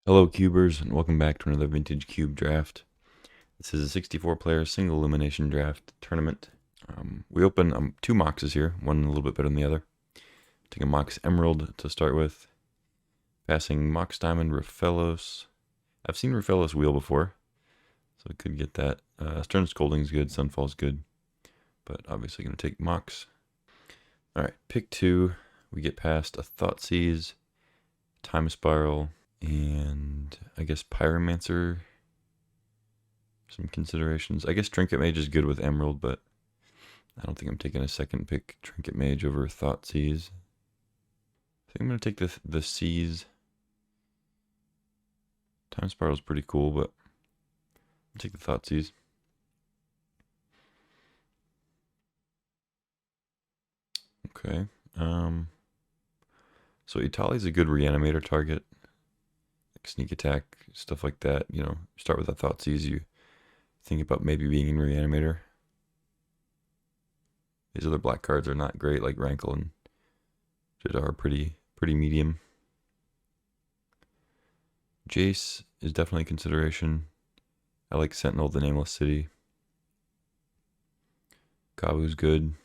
Hello Cubers, and welcome back to another Vintage CUBE Draft. This is a 64-player single elimination draft tournament. We open two Moxes here, one a little bit better than the other. Take a Mox Emerald to start with. Passing Mox Diamond Rofellos. I've seen Rofellos wheel before, so I could get that. Stern Scolding's good, Sunfall's good, but obviously going to take Mox. Alright, pick two. We get past a Thoughtseize, Time Spiral, and I guess Pyromancer. Some considerations. I guess Trinket Mage is good with Emerald, but I don't think I'm taking a second pick Trinket Mage over Thoughtseize. I think I'm going to take the Seize. Time Spiral is pretty cool, but I'll take the Thoughtseize. Okay. So Itali's a good reanimator target. Like sneak attack, stuff like that. You know, start with a Thoughtseize, you think about maybe being in reanimator. These other black cards are not great, like Rankle and Jadar are pretty medium. Jace is definitely a consideration. I like Sentinel, the Nameless City. Kabu's good.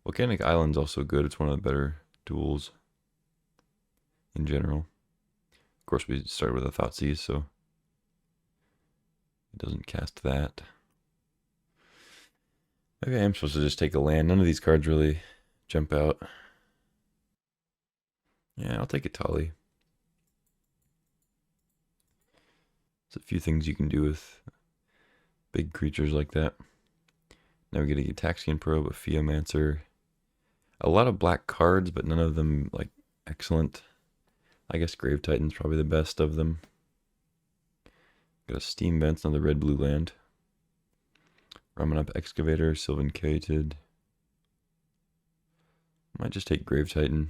Volcanic Island's also good. It's one of the better duels in general. Of course, we started with a Thoughtseize, so it doesn't cast that. Maybe I am supposed to just take a land. None of these cards really jump out. Yeah, I'll take a Tali. There's a few things you can do with big creatures like that. Now we get a Taxian Probe, a Theomancer. A lot of black cards, but none of them like excellent. I guess Grave Titan's probably the best of them. Got a Steam Vents on the red-blue land. Ramen Up Excavator, Sylvan Cated. Might just take Grave Titan.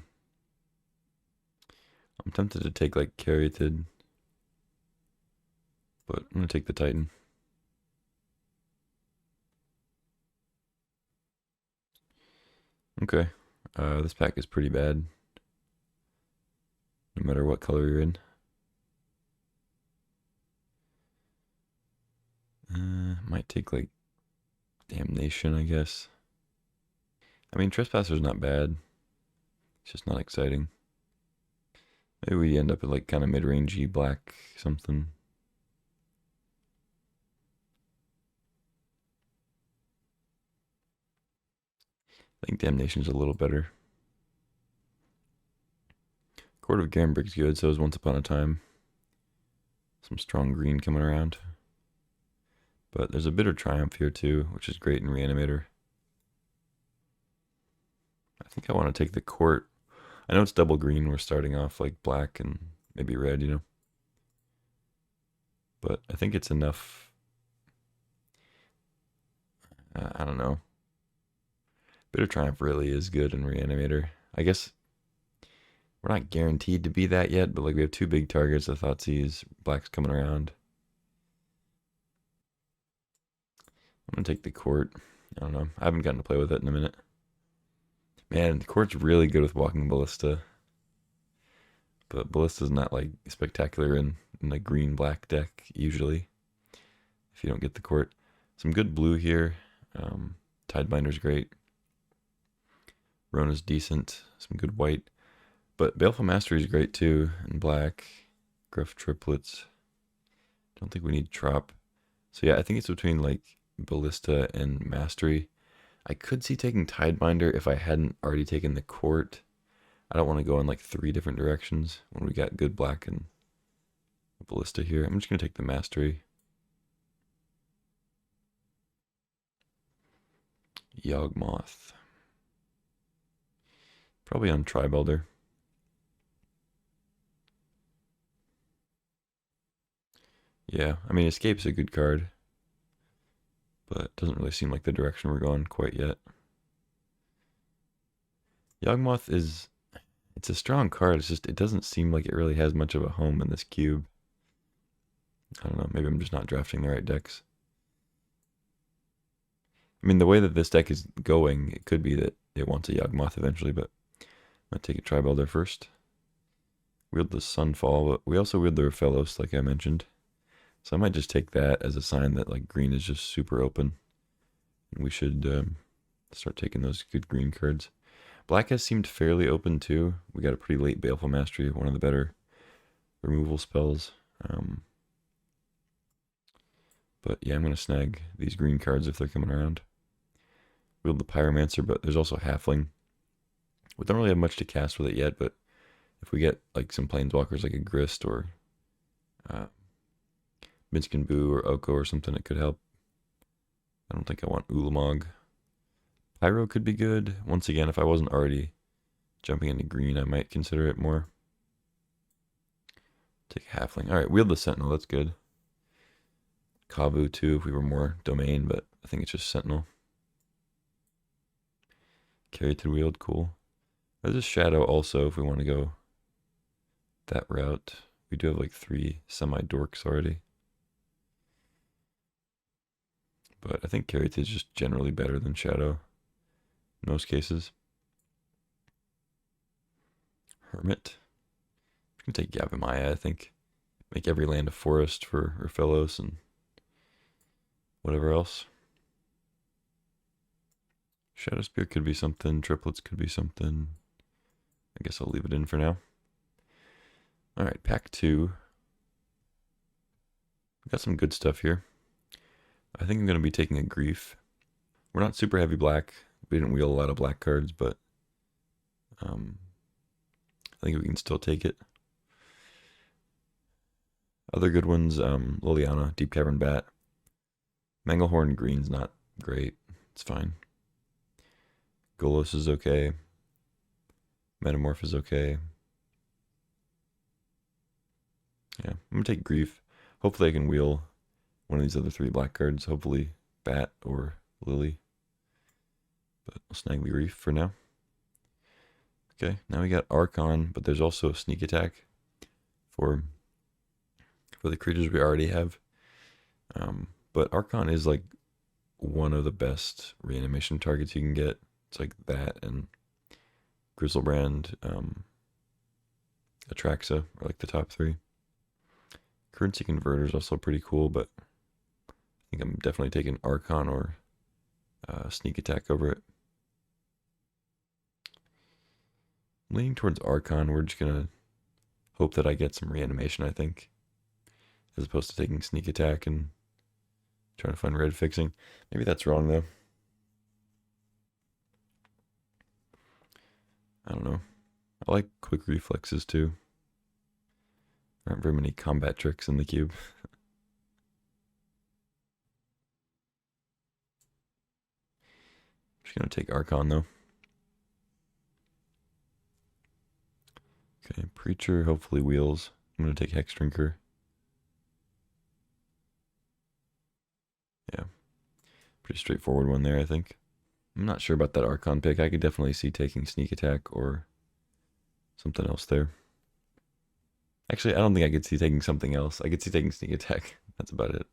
I'm tempted to take like Caryatid, but I'm gonna take the Titan. Okay, this pack is pretty bad. No matter what color you're in. Might take like Damnation, I guess. I mean, Trespasser's not bad. It's just not exciting. Maybe we end up at like kind of mid-rangey black something. I think Damnation's a little better. Court of Gambrick's good, so is Once Upon a Time. Some strong green coming around. But there's a Bitter Triumph here too, which is great in Reanimator. I think I want to take the Court. I know it's double green, we're starting off like black and maybe red, you know. But I think it's enough. I don't know. Bitter Triumph really is good in Reanimator. I guess we're not guaranteed to be that yet, but like we have two big targets, the Thoughtseize, black's coming around. I'm gonna take the Court. I don't know. I haven't gotten to play with it in a minute. Man, the Court's really good with Walking Ballista. But Ballista's not like spectacular in a green-black deck, usually. If you don't get the Court. Some good blue here. Tidebinder's great. Rona's decent. Some good white. But Baleful Mastery is great too, in black. Gruff Triplets. Don't think we need Trop. So yeah, I think it's between like Ballista and Mastery. I could see taking Tidebinder if I hadn't already taken the Court. I don't want to go in like 3 different directions when we got good black and Ballista here. I'm just going to take the Mastery. Yawgmoth. Probably on Tribelder. Yeah, I mean, Escape's a good card, but it doesn't really seem like the direction we're going quite yet. Yawgmoth is, it's a strong card, it's just, it doesn't seem like it really has much of a home in this cube. I don't know, maybe I'm just not drafting the right decks. I mean, the way that this deck is going, it could be that it wants a Yawgmoth eventually, but I'm going to take a Tribelder first. Wield the Sunfall, but we also wield the Rofellos, like I mentioned. So I might just take that as a sign that like green is just super open. And we should start taking those good green cards. Black has seemed fairly open too. We got a pretty late Baleful Mastery, one of the better removal spells. But yeah, I'm going to snag these green cards if they're coming around. Wield the Pyromancer, but there's also Halfling. We don't really have much to cast with it yet, but if we get like some Planeswalkers like a Grist or Minskin Boo or Oko or something, it could help. I don't think I want Ulamog. Pyro could be good. Once again, if I wasn't already jumping into green, I might consider it more. Take Halfling. Alright, wield the Sentinel, that's good. Kavu too, if we were more domain, but I think it's just Sentinel. Carry to wield, cool. There's a Shadow also if we want to go that route. We do have like 3 semi-dorks already. But I think Carry is just generally better than Shadow in most cases. Hermit. I'm going to take Yavimaya, I think. Make every land a forest for Rofellos and whatever else. Shadow Spear could be something. Triplets could be something. I guess I'll leave it in for now. Alright, pack 2. We got some good stuff here. I think I'm going to be taking a Grief. We're not super heavy black. We didn't wheel a lot of black cards, but I think we can still take it. Other good ones, Liliana, Deep Cavern Bat. Manglehorn green's not great. It's fine. Golos is okay. Metamorph is okay. Yeah, I'm going to take Grief. Hopefully I can wheel one of these other 3 black cards. Hopefully Bat or Lily. But I'll snag the Grief for now. Okay, now we got Archon, but there's also a Sneak Attack for the creatures we already have. But Archon is like one of the best reanimation targets you can get. It's like that and Grizzlebrand, Atraxa are like the top 3. Currency Converter is also pretty cool, but I think I'm definitely taking Archon or Sneak Attack over it. I'm leaning towards Archon. We're just going to hope that I get some reanimation, I think, as opposed to taking Sneak Attack and trying to find red fixing. Maybe that's wrong, though. I don't know. I like quick reflexes, too. There aren't very many combat tricks in the cube. Just going to take Archon, though. Okay, Preacher, hopefully wheels. I'm going to take Hex Drinker. Yeah. Pretty straightforward one there, I think. I'm not sure about that Archon pick. I could definitely see taking Sneak Attack or something else there. Actually, I don't think I could see taking something else. I could see taking Sneak Attack. That's about it.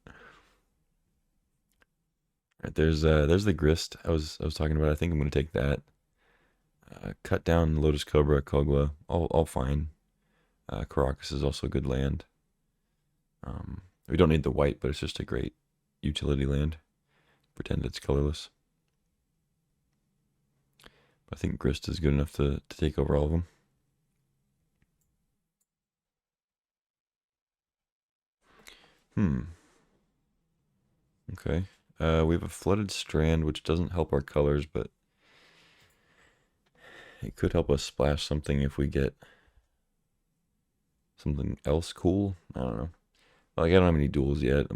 Alright, there's the Grist I was talking about. I think I'm going to take that. Cut down Lotus Cobra, Kogla, all fine. Caracas is also a good land. We don't need the white, but it's just a great utility land. Pretend it's colorless. I think Grist is good enough to take over all of them. Okay. We have a Flooded Strand, which doesn't help our colors, but it could help us splash something if we get something else cool. I don't know. Like, I don't have any duels yet.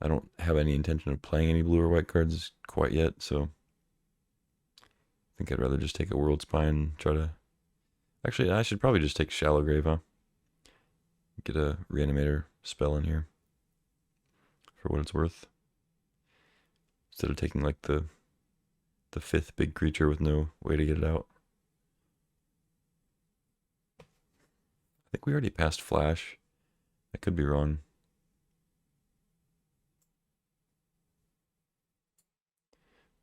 I don't have any intention of playing any blue or white cards quite yet, so I think I'd rather just take a World Spine and try to... Actually, I should probably just take Shallow Grave, huh? Get a Reanimator spell in here for what it's worth. Instead of taking like the 5th big creature with no way to get it out. I think we already passed Flash. I could be wrong.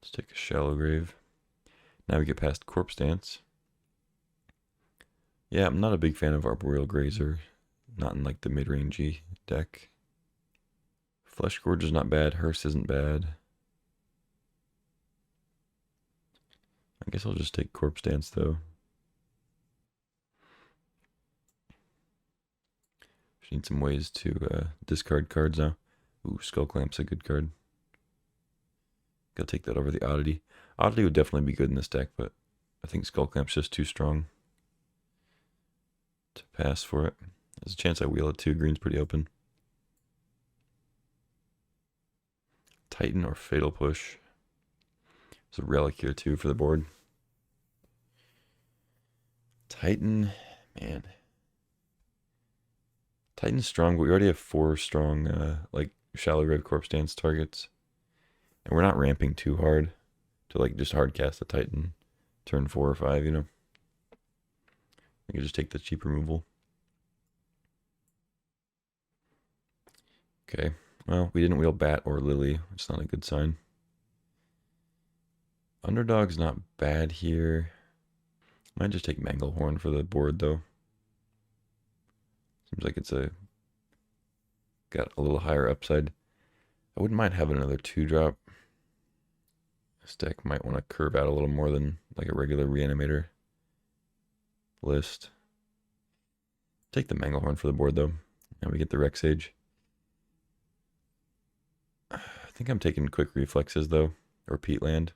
Let's take a Shallow Grave. Now we get past Corpse Dance. Yeah, I'm not a big fan of Arboreal Grazer. Not in like the mid-rangey deck. Flesh Gorge is not bad. Hearse isn't bad. I guess I'll just take Corpse Dance though. Just need some ways to discard cards now. Ooh, Skull Clamp's a good card. Gotta take that over the Oddity. Oddity would definitely be good in this deck, but I think Skull Clamp's just too strong to pass for it. There's a chance I wheel it too. Green's pretty open. Titan or Fatal Push. There's a Relic here too for the board. Titan, man. Titan's strong, but we already have 4 strong, like, Shallow Red Corpse Dance targets. And we're not ramping too hard to, like, just hard cast the Titan turn 4 or 5, you know? We can just take the cheap removal. Okay, well, we didn't wheel Bat or Lily, which is not a good sign. Underdog's not bad here. Might just take Manglehorn for the board, though. Seems like it's got a little higher upside. I wouldn't mind having another 2-drop. This deck might want to curve out a little more than like a regular Reanimator list. Take the Manglehorn for the board, though. Now we get the Rexage. I think I'm taking Quick Reflexes, though, or Peatland.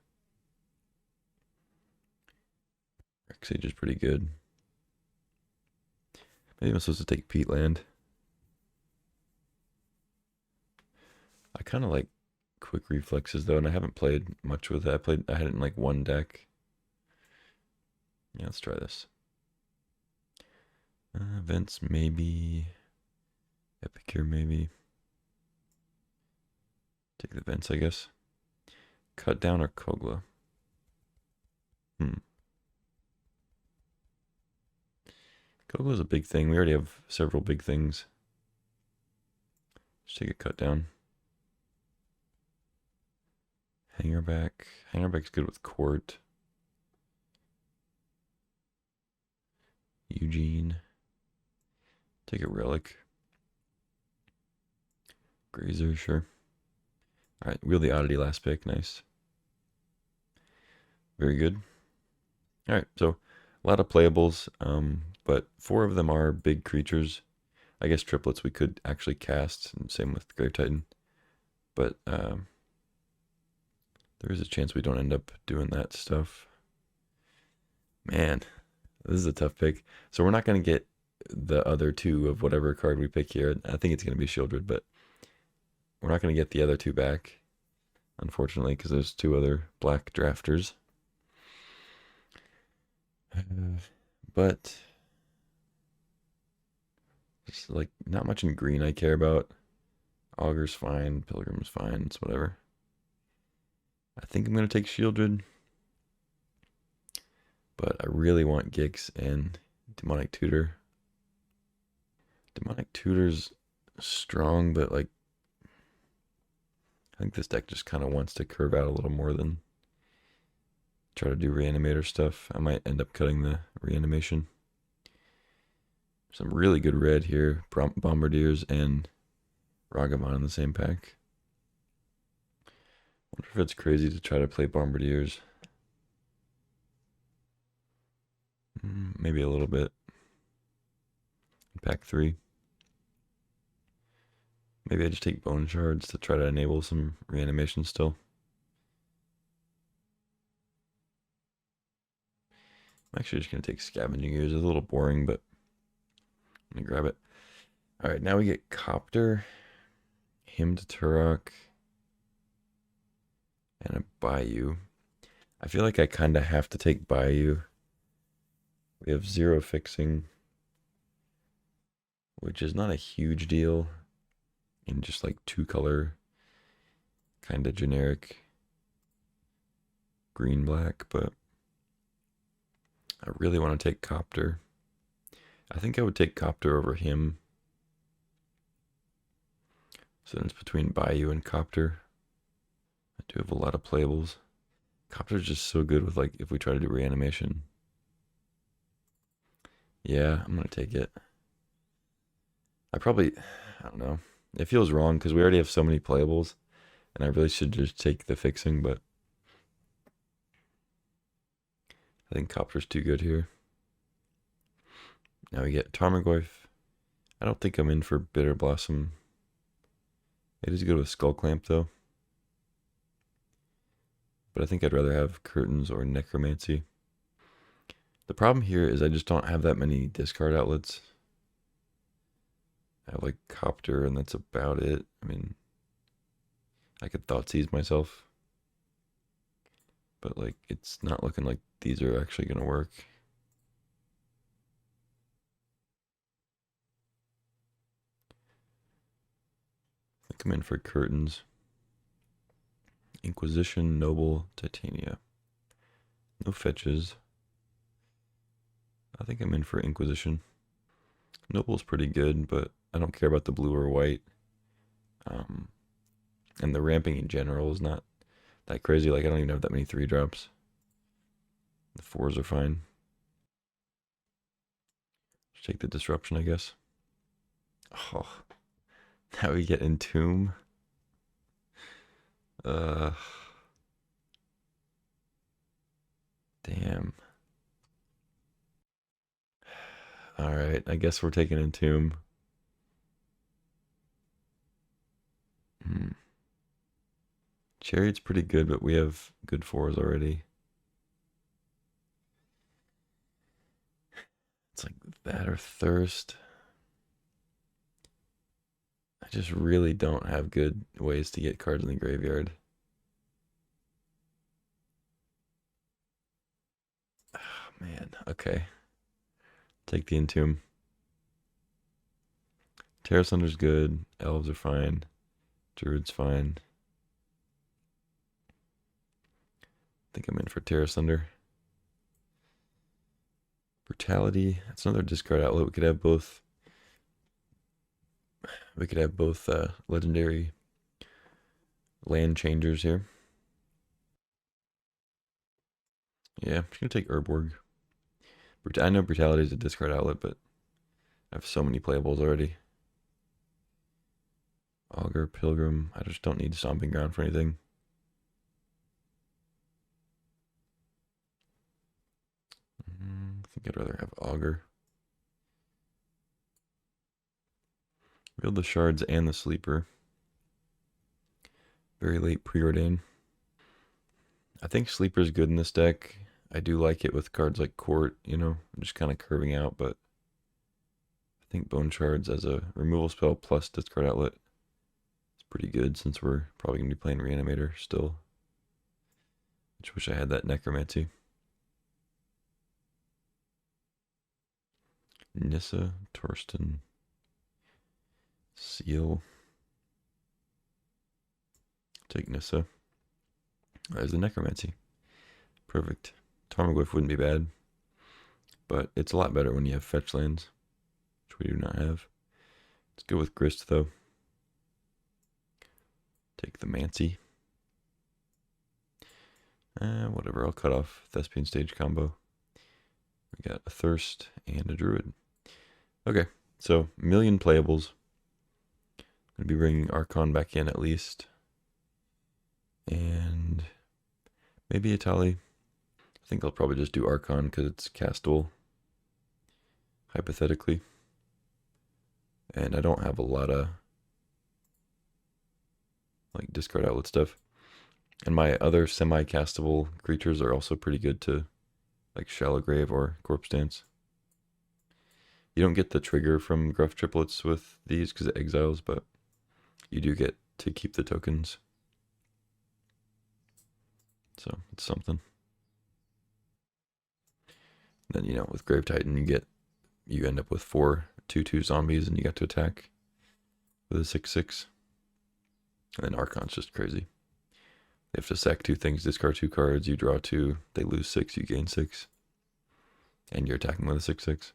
Rexage is pretty good. Maybe I'm supposed to take Peatland. I kind of like Quick Reflexes, though, and I haven't played much with that. I had it in like one deck. Yeah, let's try this. Vents, maybe. Epicure, maybe. Take the Vents, I guess. Cut Down or Kogla? Kogla's a big thing. We already have several big things. Just take a Cut Down. Hangerback. Hangerback's good with Court. Eugene. Take a Relic. Grazer, sure. Alright, wheel the Oddity last pick. Nice. Very good. Alright, so a lot of playables, but 4 of them are big creatures. I guess triplets we could actually cast, and same with Grave Titan. But there is a chance we don't end up doing that stuff. Man, this is a tough pick. So we're not going to get the other 2 of whatever card we pick here. I think it's going to be Shieldred, but we're not going to get the other 2 back, unfortunately, because there's 2 other black drafters. But it's like not much in green I care about. Augur's fine, Pilgrim's fine, it's whatever. I think I'm going to take Shieldred. But I really want Gix and Demonic Tutor. Demonic Tutor's strong, but like I think this deck just kind of wants to curve out a little more than try to do Reanimator stuff. I might end up cutting the Reanimation. Some really good red here. Bombardiers and Ragavan in the same pack. Wonder if it's crazy to try to play Bombardiers. Maybe a little bit. Pack 3. Maybe I just take Bone Shards to try to enable some Reanimation still. I'm actually just going to take Scavenging Gears. It's a little boring, but I'm going to grab it. Alright, now we get Copter, Hymn to Turok, and a Bayou. I feel like I kind of have to take Bayou. We have 0 fixing, which is not a huge deal in just like 2-color, kind of generic green-black, but I really want to take Copter. I think I would take Copter over him. So then it's between Bayou and Copter. I do have a lot of playables. Copter's just so good with like if we try to do Reanimation. Yeah, I'm gonna take it. I don't know. It feels wrong because we already have so many playables, and I really should just take the fixing, but I think Copter's too good here. Now we get Tarmogoyf. I don't think I'm in for Bitter Blossom. It is good with Skull Clamp though. But I think I'd rather have Curtains or Necromancy. The problem here is I just don't have that many discard outlets. I have like Copter and that's about it. I mean, I could Thoughtseize myself. But like, it's not looking like these are actually going to work. I think I'm in for Curtains. Inquisition, Noble, Titania. No fetches. I think I'm in for Inquisition. Noble's pretty good, but I don't care about the blue or white. And the ramping in general is not that crazy. Like, I don't even have that many 3-drops. The 4s are fine. Just take the Disruption, I guess. Oh, now we get Entomb. Damn. Alright, I guess we're taking Entomb. Chariot's pretty good, but we have good 4s already. It's like that or Thirst. I just really don't have good ways to get cards in the graveyard. Oh, man. Okay. Take the Entomb. Terra Sunder's good. Elves are fine. Druid's fine. I think I'm in for Terra Sunder. Brutality. That's another discard outlet. We could have both. Legendary land changers here. Yeah, I'm just gonna take Urborg. I know Brutality is a discard outlet, but I have so many playables already. Augur, Pilgrim. I just don't need Stomping Ground for anything. I think I'd rather have Augur. Wield the Shards and the Sleeper. Very late Preordain. I think Sleeper's good in this deck. I do like it with cards like Court, you know, I'm just kind of curving out, but I think Bone Shards as a removal spell plus discard outlet is pretty good since we're probably going to be playing Reanimator still. I just wish I had that Necromancy. Nissa, Torsten, Seal. Take Nissa. There's the Necromancy. Perfect. Tarmogoyf wouldn't be bad, but it's a lot better when you have fetch lands, which we do not have. Let's go with Grist, though. Take the Mancy. Whatever, I'll cut off Thespian Stage combo. We got a Thirst and a Druid. Okay, so million playables. I'm going to be bringing Archon back in at least. And maybe Atali. I think I'll probably just do Archon because it's castable. Hypothetically. And I don't have a lot of like discard outlet stuff. And my other semi-castable creatures are also pretty good to like Shallow Grave or Corpse Dance. You don't get the trigger from Gruff Triplets with these because it exiles, but you do get to keep the tokens. So it's something. Then, you know, with Grave Titan, you end up with 4 2/2 zombies and you get to attack with a 6/6. And then Archon's just crazy. They have to sack 2 things, discard 2 cards, you draw 2, they lose 6, you gain 6. And you're attacking with a 6/6.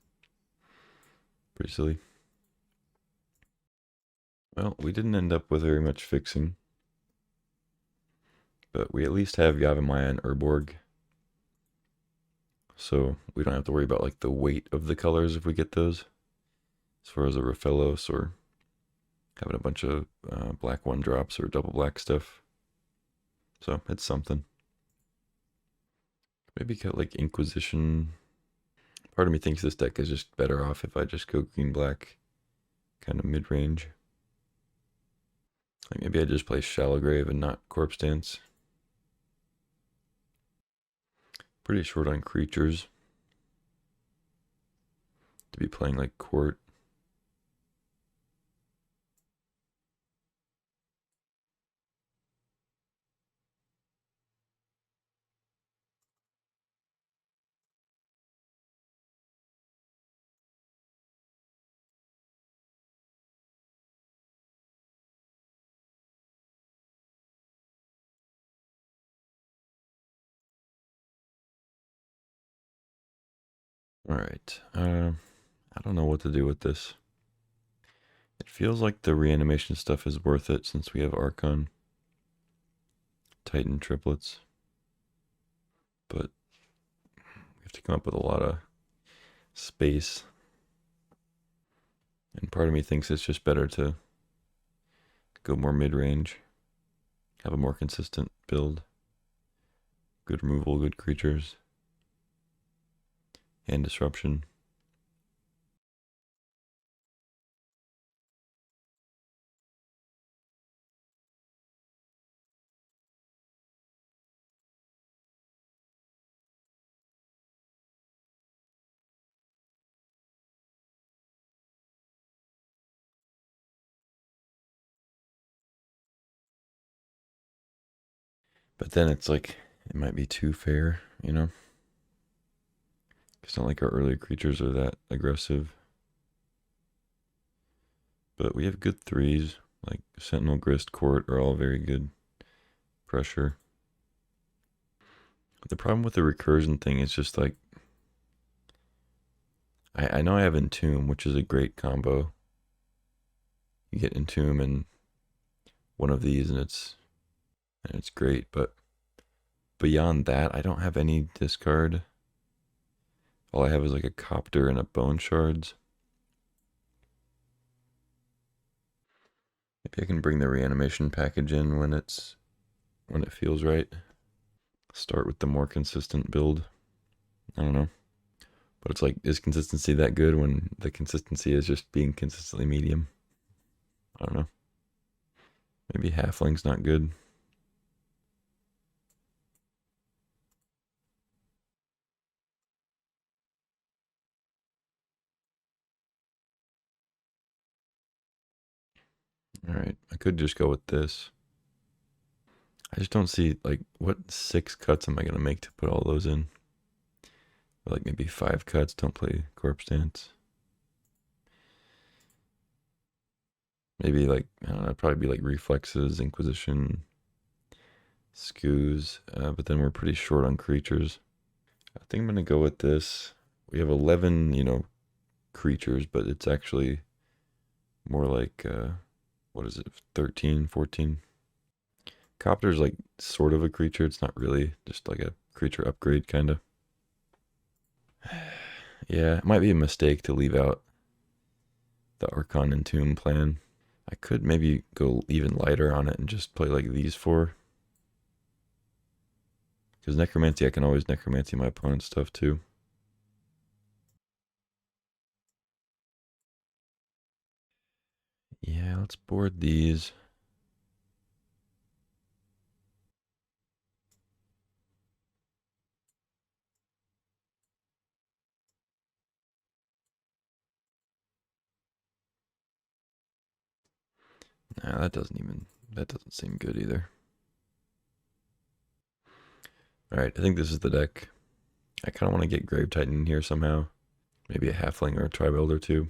Pretty silly. Well, we didn't end up with very much fixing. But we at least have Yavimaya and Urborg. so we don't have to worry about like the weight of the colors if we get those, as far as a Rofellos or having a bunch of black one drops or double black stuff. So it's something. Maybe got like Inquisition. Part of me thinks this deck is just better off if I just go green black, kind of mid range. Like maybe I just play Shallow Grave and not Corpse Dance. Pretty short on creatures to be playing like Court. All right. I don't know what to do with this. It feels like the reanimation stuff is worth it since we have Archon, Titan triplets. But we have to come up with a lot of space. And part of me thinks it's just better to go more mid-range, have a more consistent build, good removal, good creatures, and disruption. But then it's like, it might be too fair, you know? It's not like our early creatures are that aggressive. But we have good threes, like Sentinel, Grist, Court are all very good pressure. The problem with the recursion thing is just like, I know I have Entomb, which is a great combo. You get Entomb and one of these and it's great, but beyond that, I don't have any discard. All I have is like a Copter and a Bone Shards. Maybe I can bring the reanimation package in when it feels right. Start with the more consistent build. I don't know. But it's like, is consistency that good when the consistency is just being consistently medium? I don't know. Maybe Halfling's not good. Alright, I could just go with this. I just don't see, like, what 6 cuts am I going to make to put all those in? Or like maybe 5 cuts, don't play Corpse Dance. Maybe like, I don't know, it'd probably be like Reflexes, Inquisition, Skews, but then we're pretty short on creatures. I think I'm going to go with this. We have 11, creatures, but it's actually more like, what is it, 13, 14? Copter's like sort of a creature. It's not really, just like a creature upgrade, kind of. Yeah, it might be a mistake to leave out the Archon and Tomb plan. I could maybe go even lighter on it and just play like these 4. Because Necromancy, I can always Necromancy my opponent's stuff too. Yeah, let's board these. Nah, that doesn't seem good either. Alright, I think this is the deck. I kind of want to get Grave Titan in here somehow. Maybe a Halfling or a Tribe Elder too.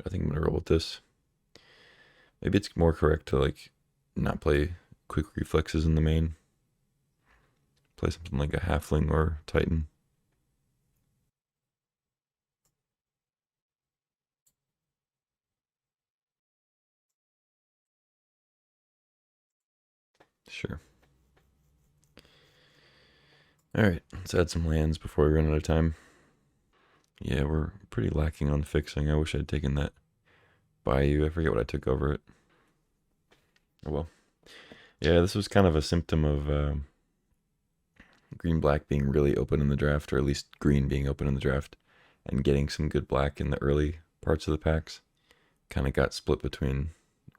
I think I'm going to roll with this. Maybe it's more correct to like not play quick reflexes in the main. Play something like a Halfling or Titan. Sure. Alright, let's add some lands before we run out of time. Yeah, we're pretty lacking on fixing. I wish I'd taken that Bayou. I forget what I took over it. Oh well. Yeah, this was kind of a symptom of green-black being really open in the draft, or at least green being open in the draft, and getting some good black in the early parts of the packs. Kind of got split between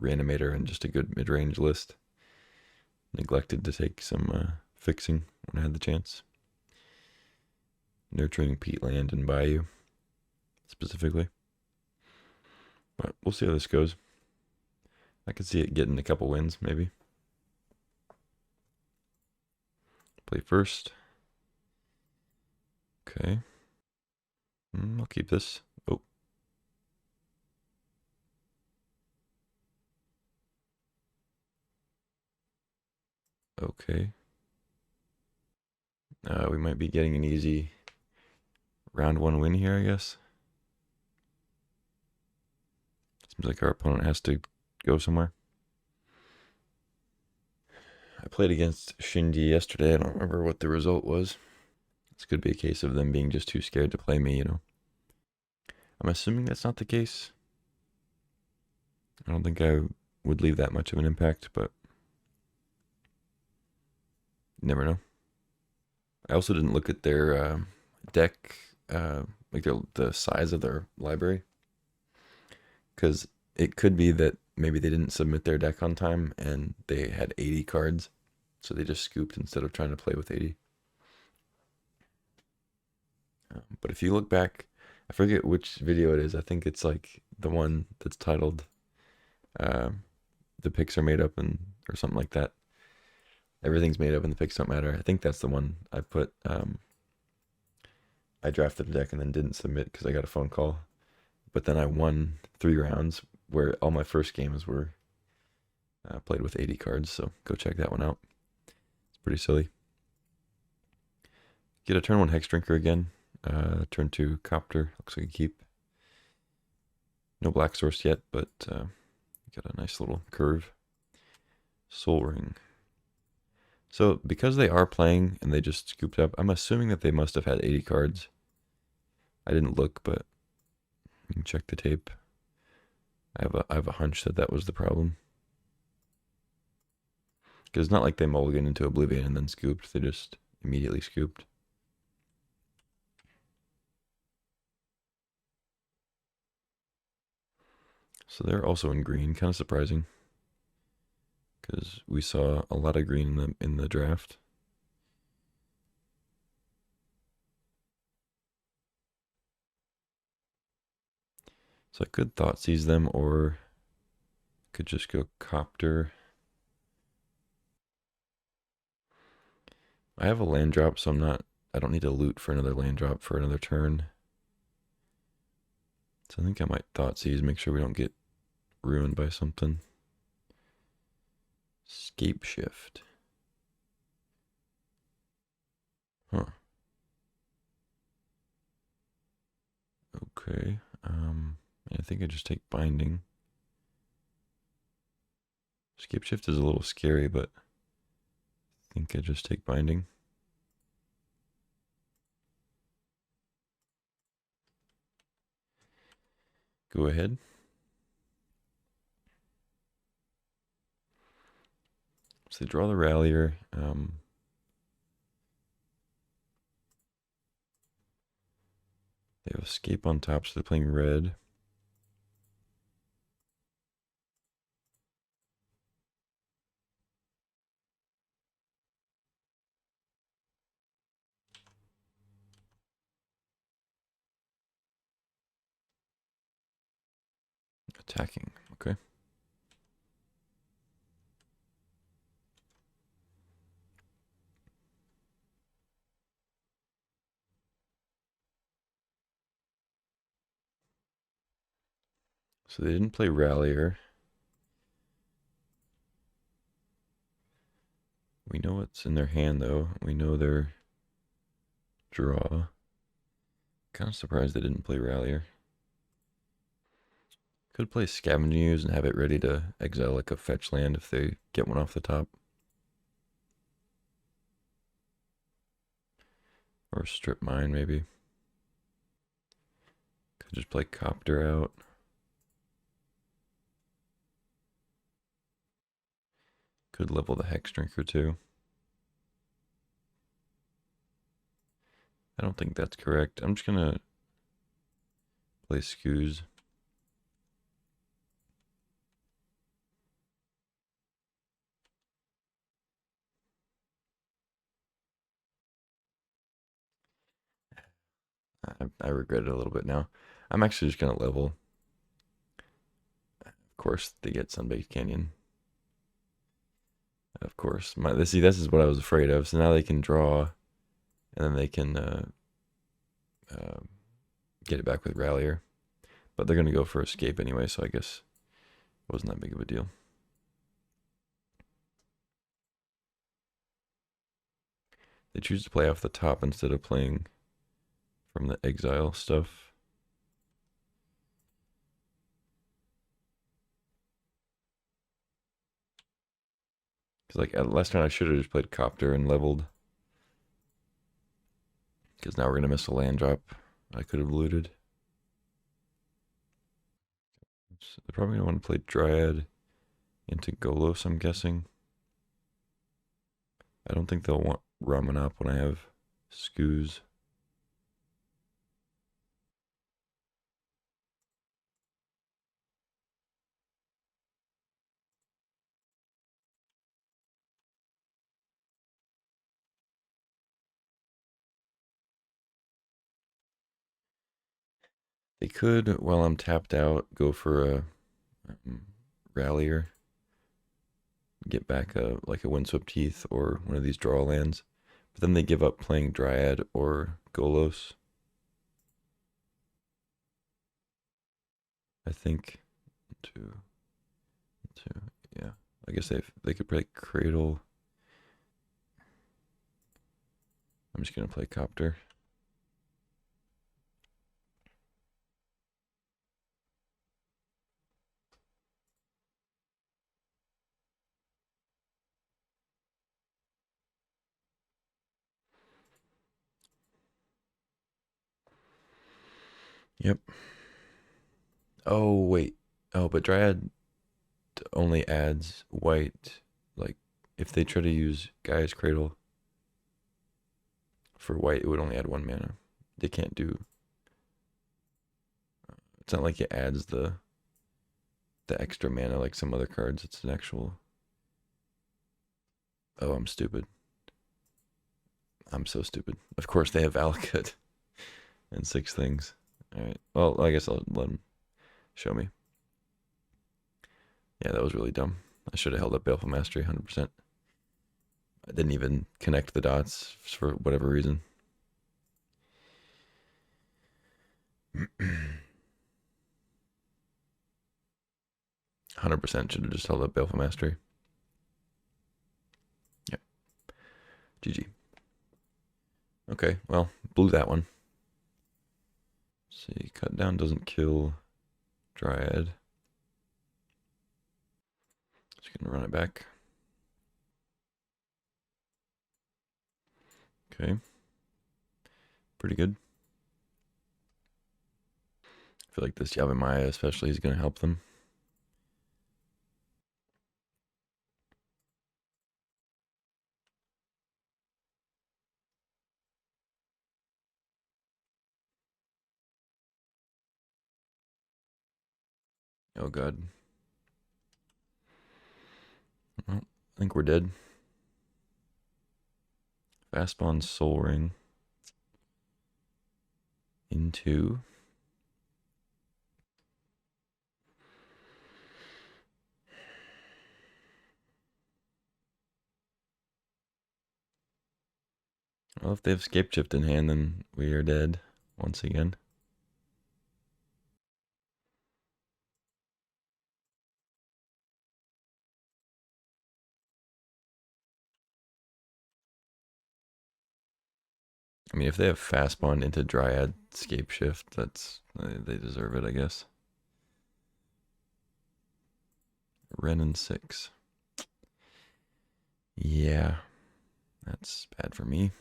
Reanimator and just a good mid-range list. Neglected to take some fixing when I had the chance. Nurturing peatland and Bayou, specifically. But we'll see how this goes. I could see it getting a couple wins, maybe. Play first. Okay. I'll keep this. Oh. Okay. We might be getting an easy round one win here, I guess. Seems like our opponent has to go somewhere. I played against Shinji yesterday. I don't remember what the result was. This could be a case of them being just too scared to play me, you know. I'm assuming that's not the case. I don't think I would leave that much of an impact, but you never know. I also didn't look at their deck, like the size of their library, because it could be that maybe they didn't submit their deck on time and they had 80 cards, so they just scooped instead of trying to play with 80. But if you look back, I forget which video it is. I think it's like the one that's titled "The Picks Are Made Up" and or something like that. Everything's made up and the picks don't matter. I think that's the one I put. I drafted a deck and then didn't submit because I got a phone call. But then I won 3 rounds where all my first games were played with 80 cards. So go check that one out. It's pretty silly. Get a turn 1 Hex Drinker again. Turn 2 Copter. Looks like a keep. No Black Source yet, but got a nice little curve. Soul Ring. So because they are playing and they just scooped up, I'm assuming that they must have had 80 cards. I didn't look, but you can check the tape. I have a hunch that that was the problem. Because it's not like they mulliganed into Oblivion and then scooped. They just immediately scooped. So they're also in green. Kind of surprising. Because we saw a lot of green in the draft. So I could Thoughtseize them, or could just go Copter. I have a land drop, so I don't need to loot for another land drop for another turn. So I think I might Thoughtseize, make sure we don't get ruined by something. Scape Shift. Huh. Okay. I think I just take Binding. Scape Shift is a little scary, but I think I just take Binding. Go ahead. So they draw the Rallier. They have Escape on top, so they're playing red. Attacking, okay. So they didn't play Rallier. We know what's in their hand, though. We know their draw. Kind of surprised they didn't play Rallier. Could play Scavenging Ooze and have it ready to exile like a fetch land if they get one off the top. Or strip mine, maybe. Could just play Copter out. Could level the Hex Drinker too. I don't think that's correct. I'm just gonna play Scoos. I regret it a little bit now. I'm actually just gonna level. Of course, they get Sunbaked Canyon. Of course, this is what I was afraid of. So now they can draw, and then they can get it back with Rallier. But they're gonna go for Escape anyway, so I guess it wasn't that big of a deal. They choose to play off the top instead of playing from the exile stuff. Because like last time I should have just played Copter and leveled. Because now we're gonna miss a land drop I could have looted. So they're probably gonna want to play Dryad into Golos, I'm guessing. I don't think they'll want Ramanop when I have Scoos. They could, while I'm tapped out, go for a Rallier. Get back like a Windswept Heath or one of these draw lands. But then they give up playing Dryad or Golos. I think. Two. Yeah. I guess they could play Cradle. I'm just gonna play Copter. Yep. Oh wait. Oh, but Dryad only adds white. Like if they try to use Gaia's Cradle for white, it would only add 1 mana. They can't do. It's not like it adds the extra mana like some other cards. It's an actual. Oh, I'm stupid. I'm so stupid. Of course they have Valakut and 6 things. All right. Well, I guess I'll let him show me. Yeah, that was really dumb. I should have held up Baleful Mastery 100%. I didn't even connect the dots for whatever reason. 100% should have just held up Baleful Mastery. Yep. GG. Okay, well, blew that one. Let's see, cut down doesn't kill Dryad. Just gonna run it back. Okay. Pretty good. I feel like this Yavimaya especially is gonna help them. Oh god. Well, I think we're dead. Fast spawn Soul Ring into well, if they have Scape Shift in hand, then we are dead once again. I mean, if they have fast spawn into Dryad Scape Shift, that's they deserve it, I guess. Ren and 6. Yeah, that's bad for me.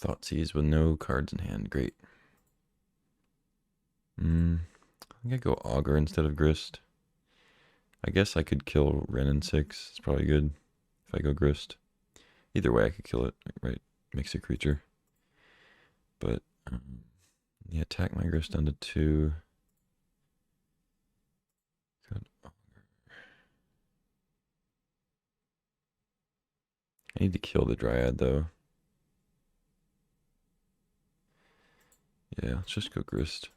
Thoughtseize with no cards in hand. Great. I think I go Augur instead of Grist. I guess I could kill Ren in 6. It's probably good if I go Grist. Either way, I could kill it, right? Makes a creature. But, yeah, attack my Grist down to 2. Good. I need to kill the Dryad, though. Yeah, let's just go Grist.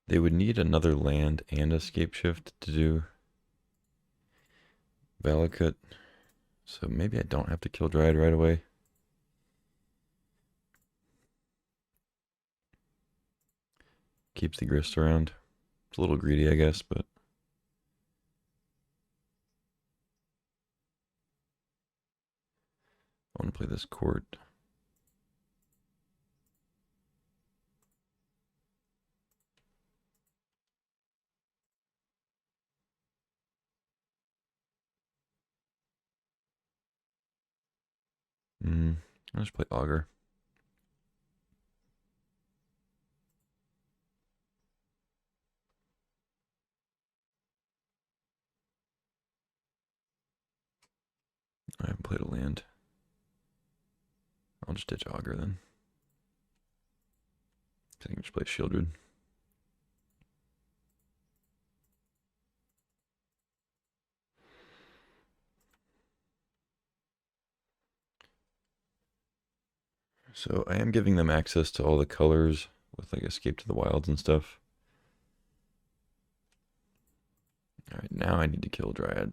They would need another land and a Scapeshift to do Valakut. So maybe I don't have to kill Dryad right away. Keeps the Grist around. It's a little greedy, I guess, but I want to play this court. I'll just play Augur. I haven't played a land. I'll just ditch Augur then. I can just play Shieldred. So I am giving them access to all the colors with like Escape to the Wilds and stuff. Alright, now I need to kill Dryad.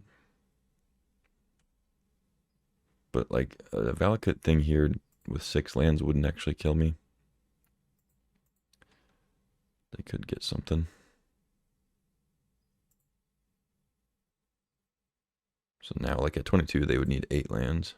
But like a Valakut thing here with 6 lands wouldn't actually kill me. They could get something. So now like at 22 they would need 8 lands.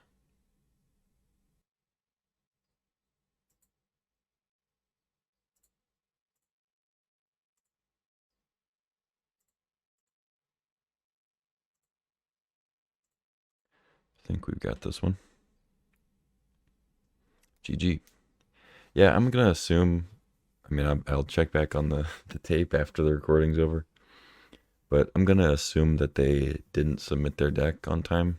I think we've got this one. GG. Yeah, I'm gonna assume. I mean, I'll check back on the tape after the recording's over. But I'm gonna assume that they didn't submit their deck on time.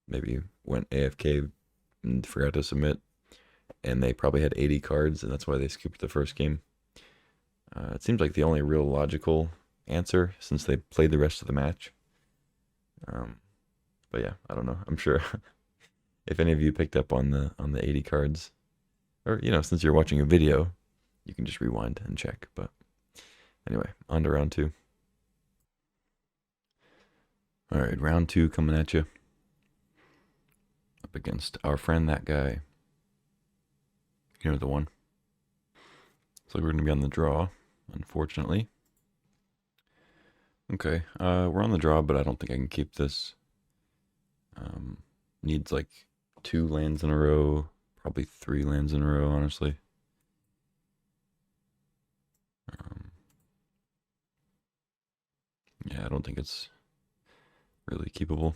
Maybe went AFK and forgot to submit, and they probably had 80 cards, and that's why they scooped the first game. It seems like the only real logical answer since they played the rest of the match. But yeah, I don't know. I'm sure if any of you picked up on the 80 cards, or since you're watching a video, you can just rewind and check. But anyway, on to round 2. All right, round 2 coming at you. Up against our friend, that guy. You know the one. So we're going to be on the draw, unfortunately. Okay, we're on the draw, but I don't think I can keep this. Needs like 2 lands in a row, probably 3 lands in a row, honestly. Yeah, I don't think it's really keepable.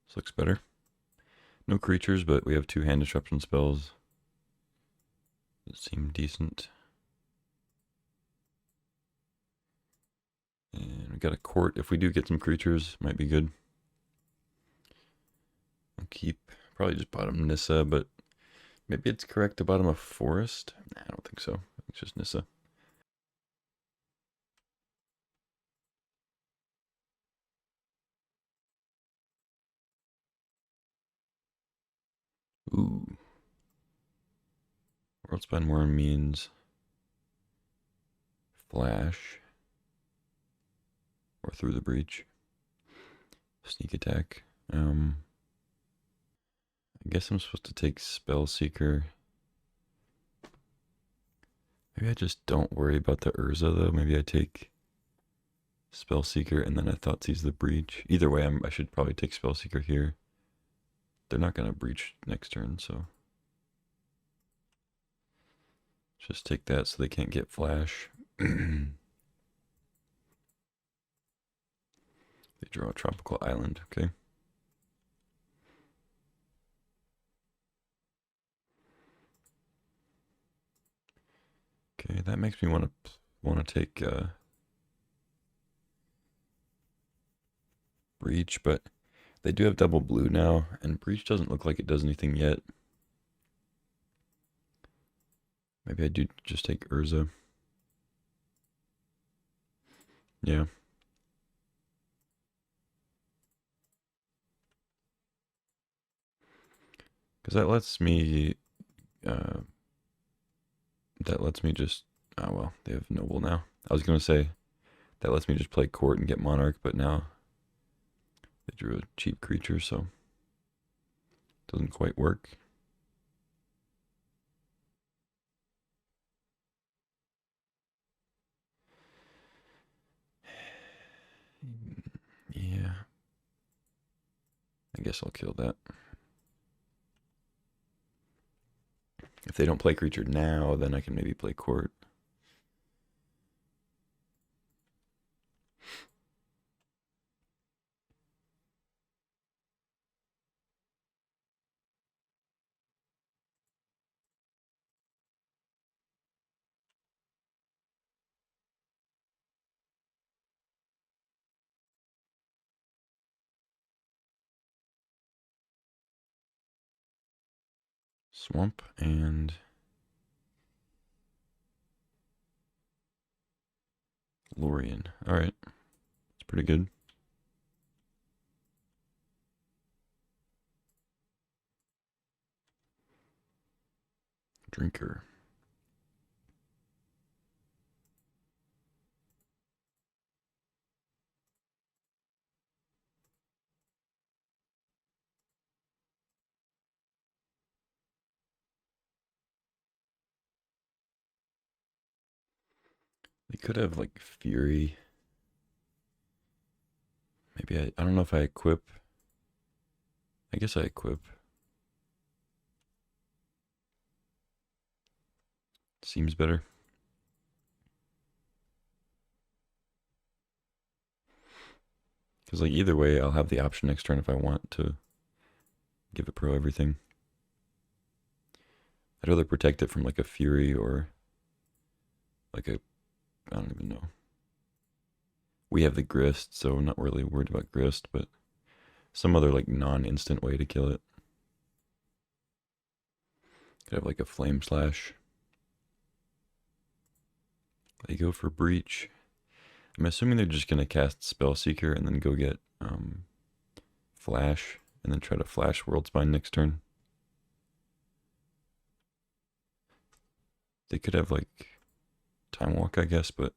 This looks better. No creatures, but we have 2 hand disruption spells that seem decent. And we got a court. If we do get some creatures, might be good. I'll keep probably just bottom Nissa, but maybe it's correct to bottom a forest. Nah, I don't think so. It's just Nissa. Ooh. Worldspine Worm means flash or through the breach. Sneak attack. I guess I'm supposed to take Spell Seeker. Maybe I just don't worry about the Urza though. Maybe I take Spell Seeker and then I thought seize the breach. Either way, I should probably take Spell Seeker here. They're not gonna breach next turn, so just take that so they can't get flash. They draw a Tropical Island, okay. Okay, that makes me want to take breach, but they do have double blue now, and breach doesn't look like it does anything yet. Maybe I do just take Urza. Yeah. Because that lets me just, oh well, they have Noble now. I was going to say, that lets me just play Court and get Monarch, but now they drew a cheap creature, so it doesn't quite work. Yeah. I guess I'll kill that. If they don't play creature now, then I can maybe play Court. Swamp and Lorien. Alright. It's pretty good. Drinker. They could have like Fury. Maybe I don't know if I equip. I guess I equip. Seems better. Because like either way, I'll have the option next turn if I want to give it pro everything. I'd rather protect it from like a Fury or like a, I don't even know. We have the Grist, so I'm not really worried about Grist, but some other like non-instant way to kill it. Could have like a Flame Slash. They go for Breach. I'm assuming they're just gonna cast Spell Seeker and then go get Flash and then try to Flash Worldspine next turn. They could have like Time Walk, I guess, but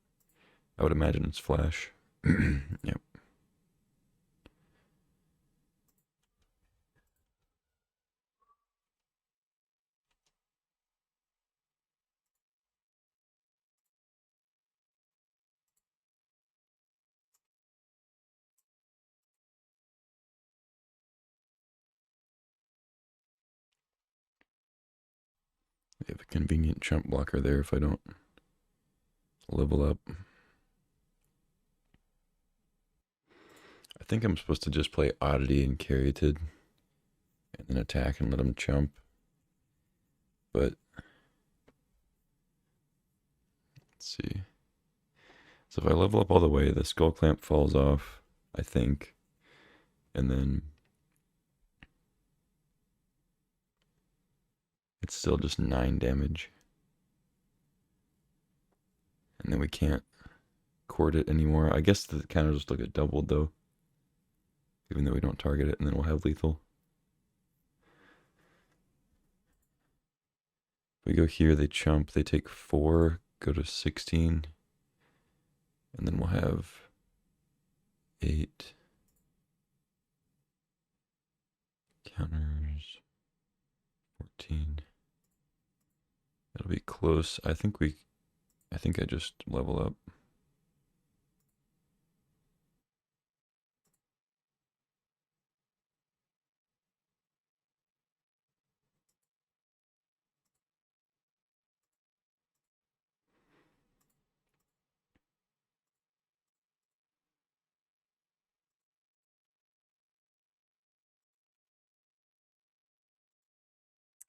I would imagine it's Flash. Yep. They have a convenient chump blocker there if I don't level up. I think I'm supposed to just play Oddity and Caryatid and then attack and let him chump. But let's see. So if I level up all the way, the Skull Clamp falls off, I think. And then it's still just 9 damage. And then we can't court it anymore. I guess the counters will get doubled though. Even though we don't target it, and then we'll have lethal. We go here, they chump, they take 4, go to 16, and then we'll have 8 counters, 14. It'll be close. I think I just level up.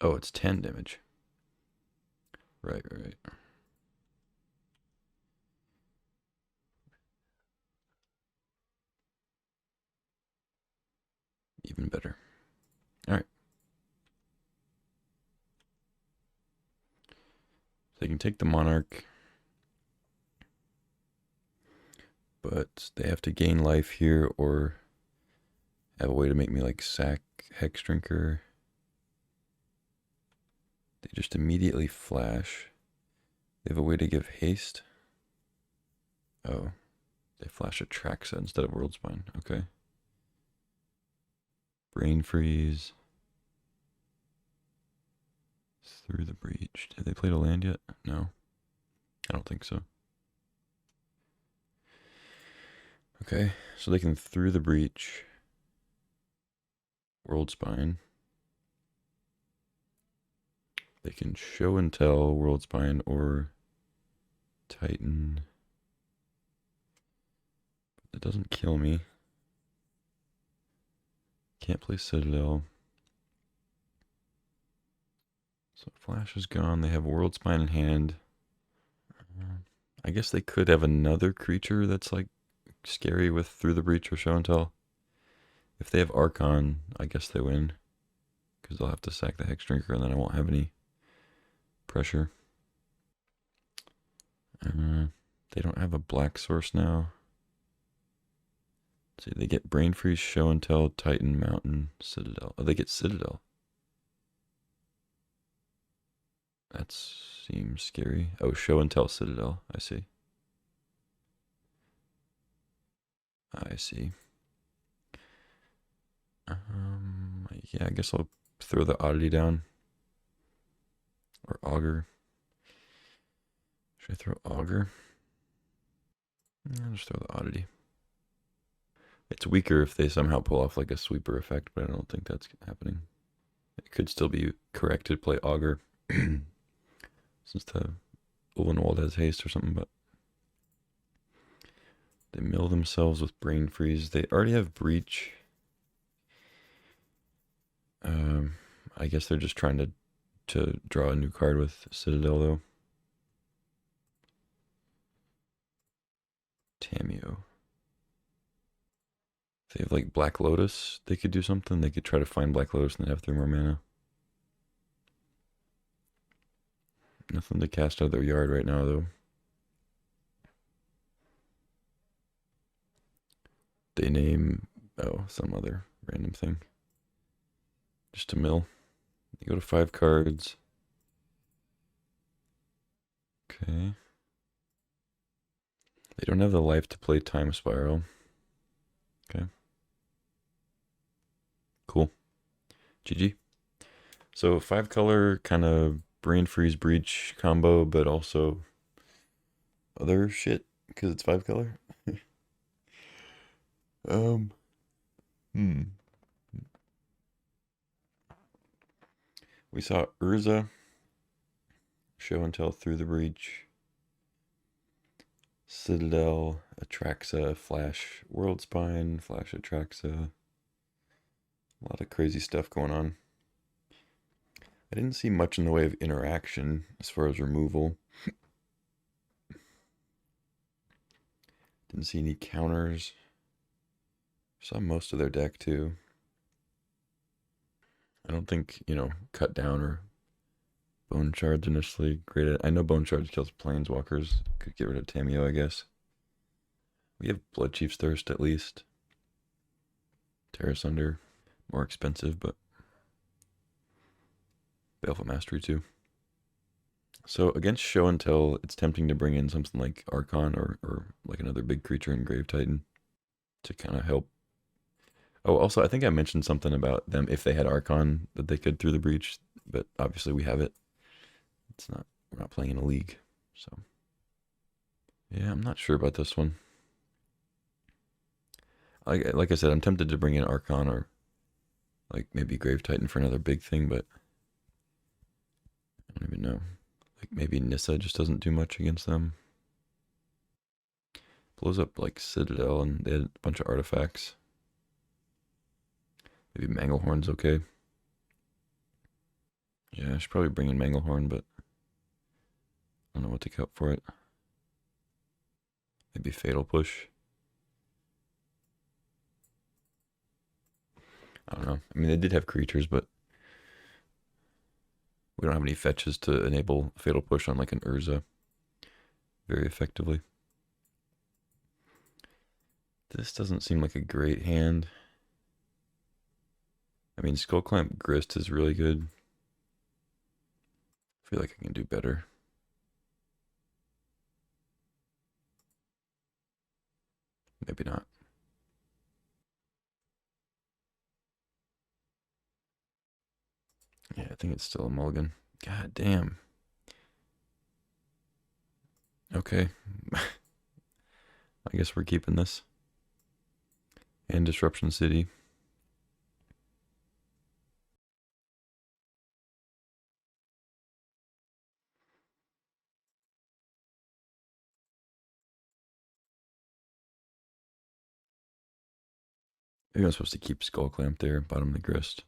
Oh, it's 10 damage. Right. Even better. All right. So they can take the Monarch, but they have to gain life here or have a way to make me like sack Hex Drinker. They just immediately flash. They have a way to give haste. Oh, they flash a Traxa instead of World Spine. Okay. Brain Freeze. Through the Breach. Have they played a land yet? No. I don't think so. Okay, so they can Through the Breach. World Spine. They can Show and Tell, World Spine, or Titan. It doesn't kill me. Can't play Citadel. So Flash is gone. They have World Spine in hand. I guess they could have another creature that's like scary with Through the Breach or Show and Tell. If they have Archon, I guess they win. Because they'll have to sack the Hex Drinker and then I won't have any pressure. They don't have a black source now. Let's see, they get Brain Freeze, Show and Tell, Titan, Mountain, Citadel. Oh, they get Citadel. That seems scary. Oh, Show and Tell, Citadel. I see. Yeah, I guess I'll throw the Oddity down. Or Augur. Should I throw Augur? I'll just throw the Oddity. It's weaker if they somehow pull off like a sweeper effect, but I don't think that's happening. It could still be correct to play Augur. Since the Ulvenwald has haste or something, but they mill themselves with Brain Freeze. They already have Breach. I guess they're just trying to draw a new card with Citadel, though. Tameo. If they have like Black Lotus, they could do something. They could try to find Black Lotus and have 3 more mana. Nothing to cast out of their yard right now, though. They name, some other random thing. Just a mill. They go to 5 cards. Okay. They don't have the life to play Time Spiral. Okay. Cool. GG. So 5 color kind of Brain Freeze Breach combo, but also other shit because it's 5 color. We saw Urza, Show and Tell, Through the Breach, Citadel, Atraxa, Flash, World Spine, Flash Atraxa. A lot of crazy stuff going on. I didn't see much in the way of interaction as far as removal. Didn't see any counters. Saw most of their deck too. I don't think, Cut Down or Bone Shards are necessarily great. I know Bone Shards kills Planeswalkers. Could get rid of Tameo, I guess. We have Blood Chief's Thirst at least. Terra Sunder. More expensive, but Baleful Mastery too. So against Show and Tell, it's tempting to bring in something like Archon or like another big creature in Grave Titan to kind of help. Oh, also, I think I mentioned something about them if they had Archon that they could through the breach, but obviously we have it. It's not, we're not playing in a league, so yeah, I'm not sure about this one. Like I said, I'm tempted to bring in Archon or like maybe Grave Titan for another big thing, but I don't even know. Like maybe Nissa just doesn't do much against them. Blows up like Citadel and they had a bunch of artifacts. Maybe Manglehorn's okay. Yeah, I should probably bring in Manglehorn, but I don't know what to cut for it. Maybe Fatal Push. I don't know. I mean, they did have creatures, but we don't have any fetches to enable Fatal Push on like an Urza very effectively. This doesn't seem like a great hand. I mean, Skull Clamp Grist is really good. I feel like I can do better. Maybe not. Yeah, I think it's still a mulligan. God damn. Okay. I guess we're keeping this. And Disruption City. Maybe I'm supposed to keep Skull Clamp there, bottom of the grist.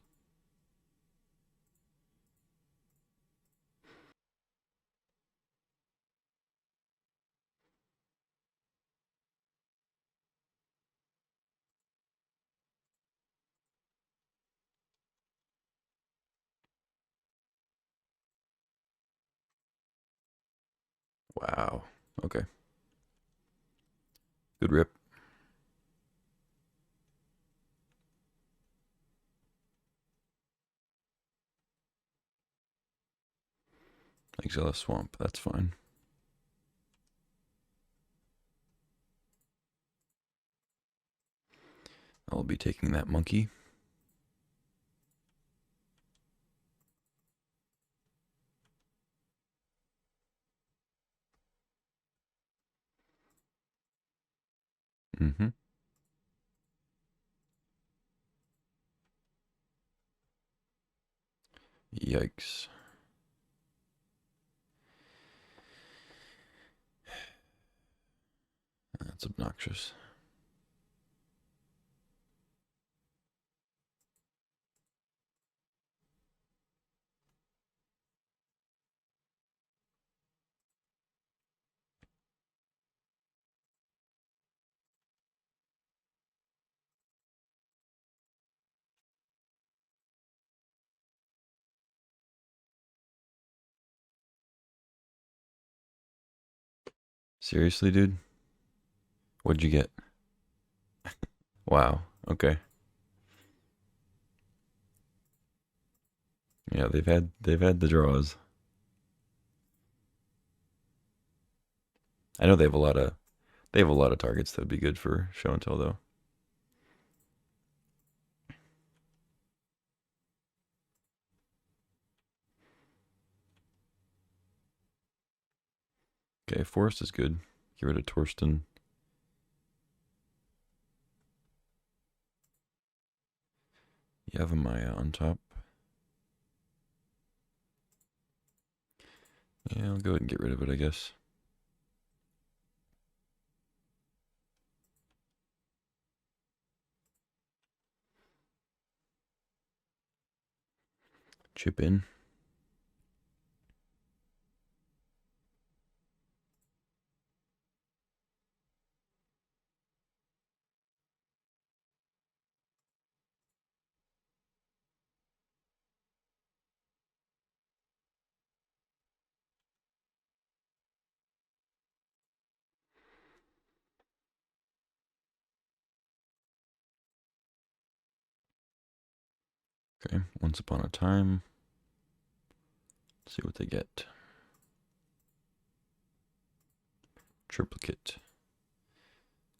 Wow. Okay. Good rip. Exile Swamp. That's fine. I'll be taking that monkey. Mm-hmm. Yikes. That's obnoxious. Seriously, dude? What'd you get? Wow. Okay. Yeah, they've had the draws. I know they have a lot of targets that'd be good for show and tell though. Okay, Forest is good. Get rid of Torsten. You have a Maya on top. Yeah, I'll go ahead and get rid of it, I guess. Chip in. Okay, Once Upon a Time. Let's see what they get. triplicate.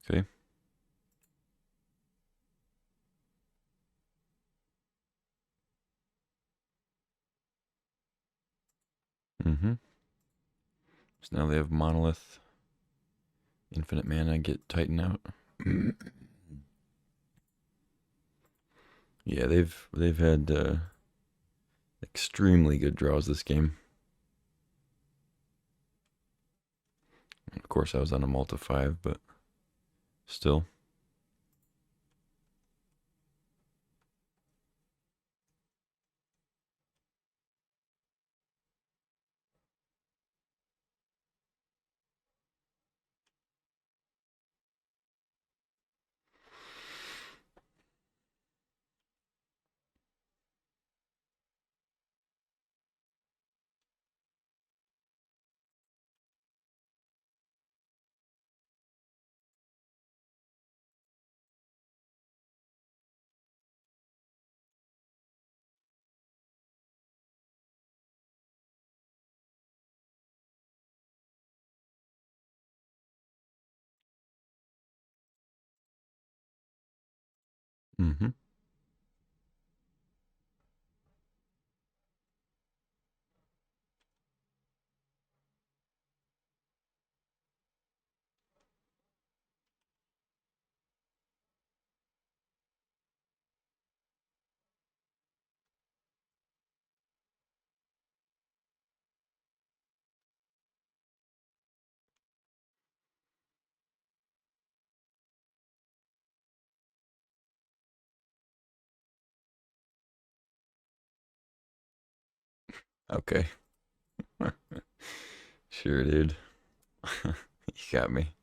Okay. So now they have Monolith, Infinite Mana, get Titan out. Yeah, they've had extremely good draws this game. Of course, I was on a multi 5, but still. Mm-hmm. Okay. Sure, dude. You got me.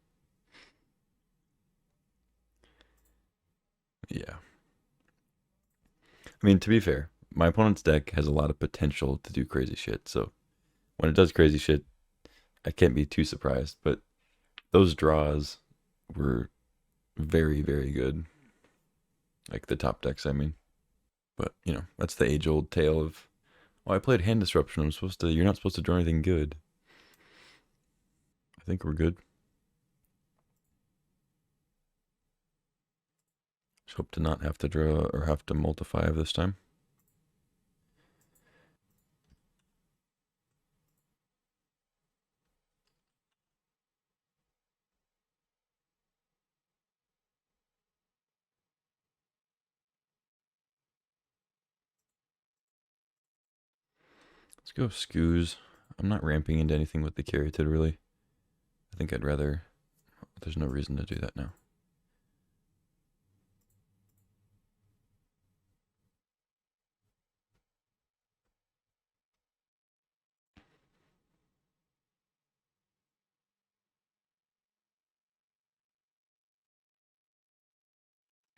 Yeah. I mean, to be fair, my opponent's deck has a lot of potential to do crazy shit. So when it does crazy shit, I can't be too surprised. But those draws were very, very good. Like the top decks, I mean. But, that's the age-old tale of, oh, I played hand disruption. You're not supposed to draw anything good. I think we're good. Just hope to not have to draw or have to multiply this time. Let's go Scoos. I'm not ramping into anything with the Caryatid, really. I think I'd rather... There's no reason to do that now.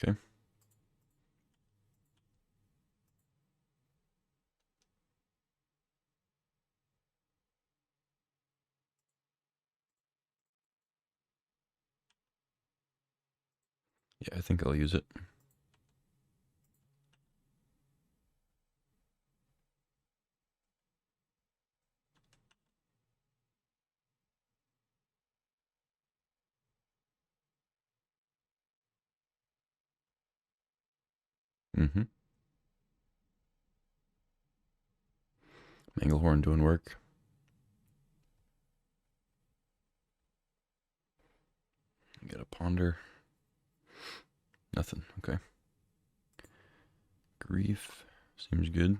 Okay. Yeah, I think I'll use it. Mm-hmm. Manglehorn doing work. Get a Ponder. Nothing. Okay. Grief. Seems good.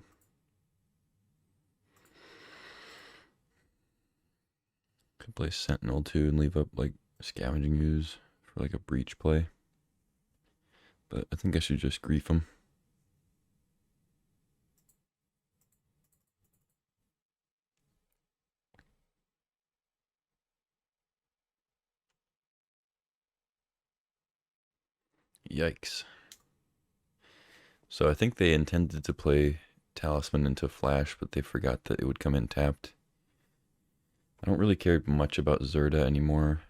Could play Sentinel too and leave up like Scavenging Ooze for like a breach play. But I think I should just grief him. Yikes. So I think they intended to play Talisman into Flash, but they forgot that it would come in tapped. I don't really care much about Zerda anymore.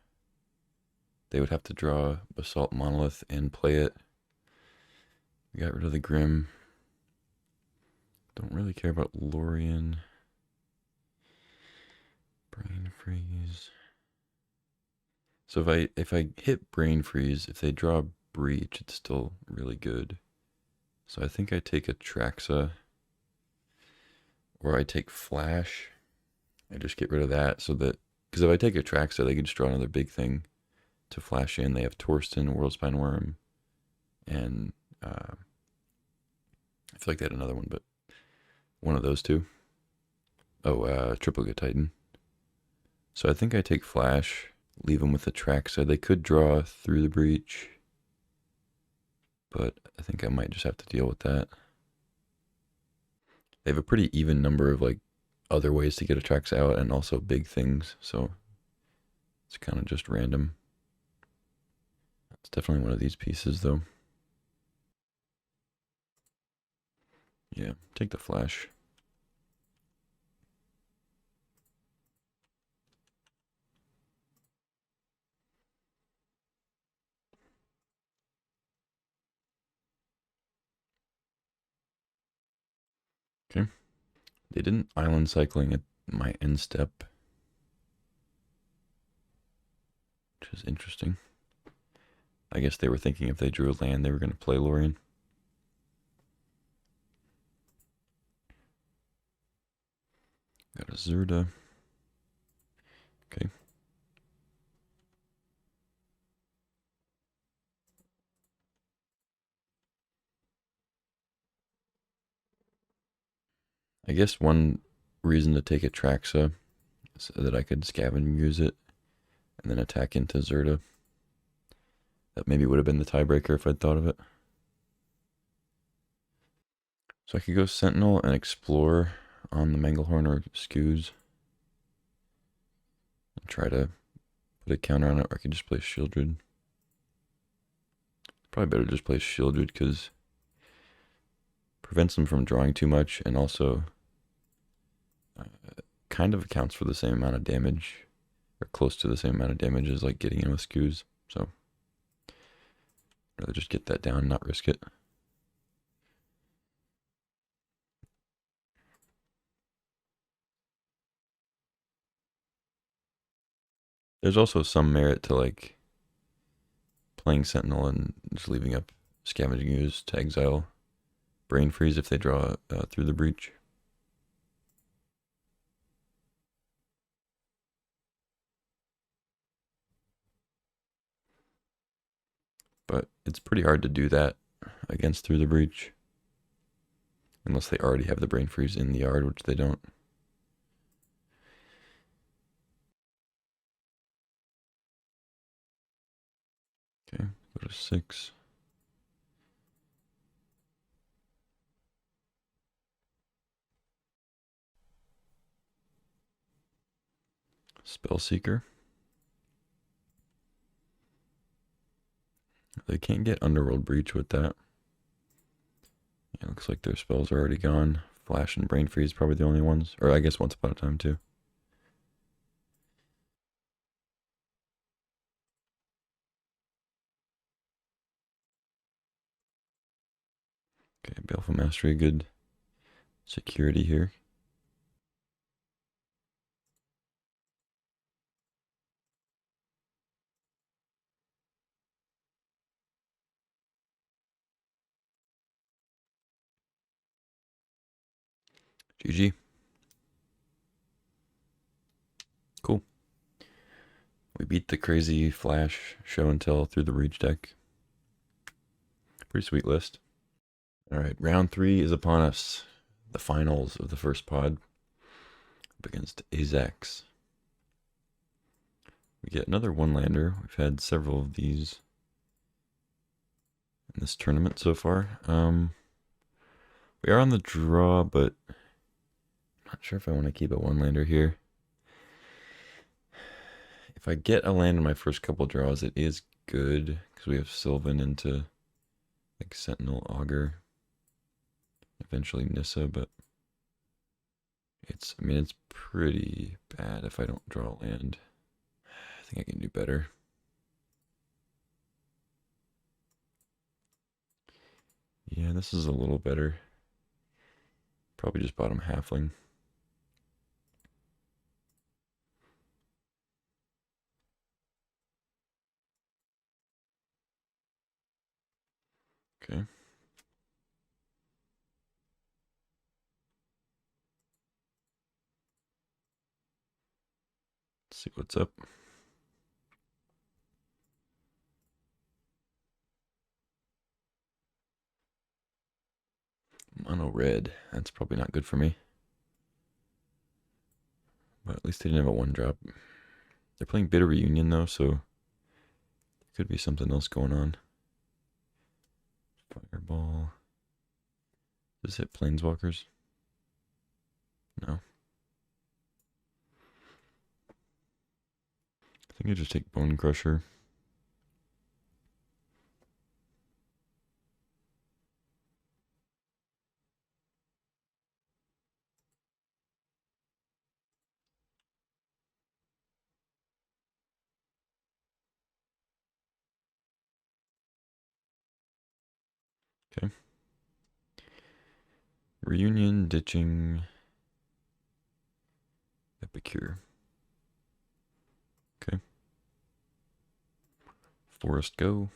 They would have to draw Basalt Monolith and play it. We got rid of the Grim. Don't really care about Lorien. Brain Freeze. So if I hit Brain Freeze, if they draw Breach, it's still really good. So I think I take a Traxa, or I take Flash. I just get rid of that so that, because if I take a Traxa, they can just draw another big thing to flash in. They have Torsten, Worldspine Worm, and I feel like they had another one, but one of those two. Oh, Triplicate Titan. So I think I take Flash, leave them with the Traxa. They could draw through the Breach, but I think I might just have to deal with that. They have a pretty even number of like other ways to get a Traxa out and also big things, so it's kind of just random. It's definitely one of these pieces though. Yeah, take the Flash. Okay. They didn't island cycling at my end step, which is interesting. I guess they were thinking if they drew a land, they were going to play Lorien. Got a Zerda. Okay. I guess one reason to take a Traxa so that I could scavenge and use it and then attack into Zerda. That maybe would have been the tiebreaker if I'd thought of it. So I could go Sentinel and explore on the Manglehorn or Scoos and try to put a counter on it, or I could just play Shieldred. Probably better to just play Shieldred because prevents them from drawing too much and also kind of accounts for the same amount of damage, or close to the same amount of damage as like getting in with Scoos. So I'd rather just get that down and not risk it. There's also some merit to like playing Sentinel and just leaving up Scavenging Ooze to exile Brain Freeze if they draw through the Breach. But it's pretty hard to do that against Through the Breach. Unless they already have the Brain Freeze in the yard, which they don't. Okay, go to 6. Spellseeker. They can't get Underworld Breach with that. Yeah, looks like their spells are already gone. Flash and Brain Freeze probably the only ones. Or I guess Once Upon a Time too. Okay, Baleful Mastery, good security here. GG. Cool. We beat the crazy Flash Show and Tell through the Breach deck. Pretty sweet list. Alright, round 3 is upon us. The finals of the first pod. Up against Azax. We get another one-lander. We've had several of these in this tournament so far. We are on the draw, but I'm not sure if I want to keep a one-lander here. If I get a land in my first couple draws, it is good, because we have Sylvan into like Sentinel, Augur, eventually Nissa, but it's pretty bad if I don't draw a land. I think I can do better. Yeah, this is a little better. Probably just bottom halfling. Okay. Let's see what's up. Mono red. That's probably not good for me. But at least they didn't have a 1-drop. They're playing Bitter Reunion though, so there could be something else going on. Fireball. Does this hit Planeswalkers? No. I think I just take Bone Crusher. Okay. Reunion, ditching, Epicure. Okay. Forest go.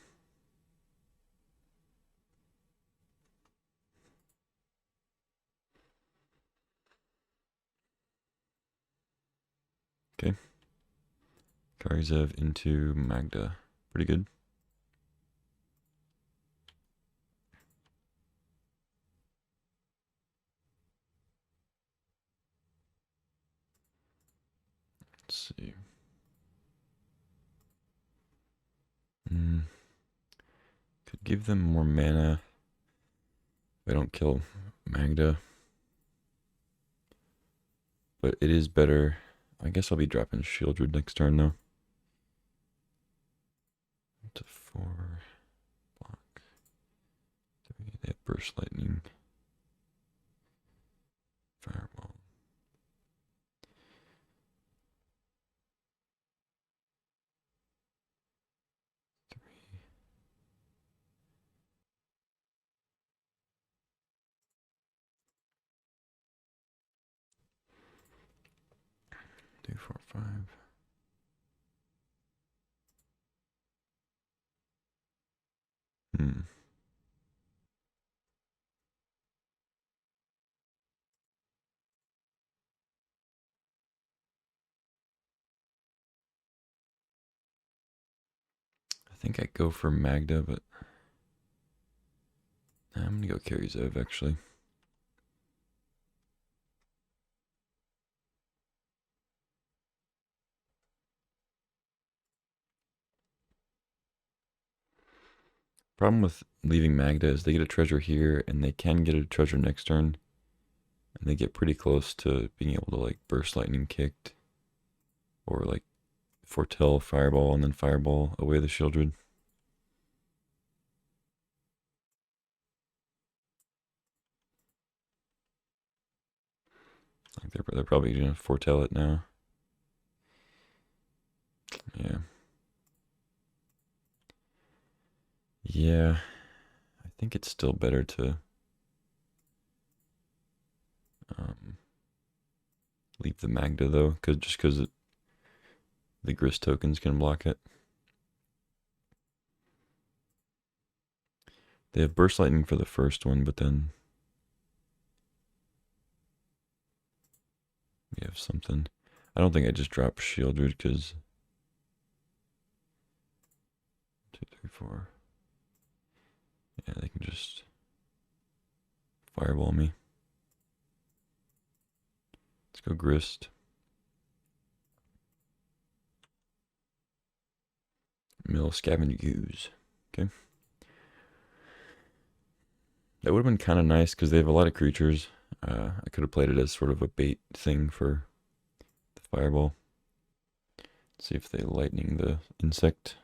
Okay. Cardz into Magda. Pretty good. Let's see. Could give them more mana if I don't kill Magda. But it is better. I guess I'll be dropping Shieldred next turn though. To 4. Block. 3. They have Burst Lightning. Fireball. 3. Two, 4, 5. I think I go for Magda, but I'm gonna go Cardz actually. Problem with leaving Magda is they get a treasure here, and they can get a treasure next turn, and they get pretty close to being able to like Burst Lightning kicked, or like foretell Fireball and then Fireball away the Shieldred. Like they're probably gonna foretell it now. Yeah. Yeah. I think it's still better to leave the Magda though, just because the Grist tokens can block it. They have Burst Lightning for the first one, but then we have something. I don't think I just drop Shieldred because 2, 3, 4. Yeah, they can just Fireball me. Let's go Grist. Mill Scavenge Ooze. Okay. That would have been kind of nice because they have a lot of creatures. I could have played it as sort of a bait thing for the Fireball. Let's see if they lightning the insect.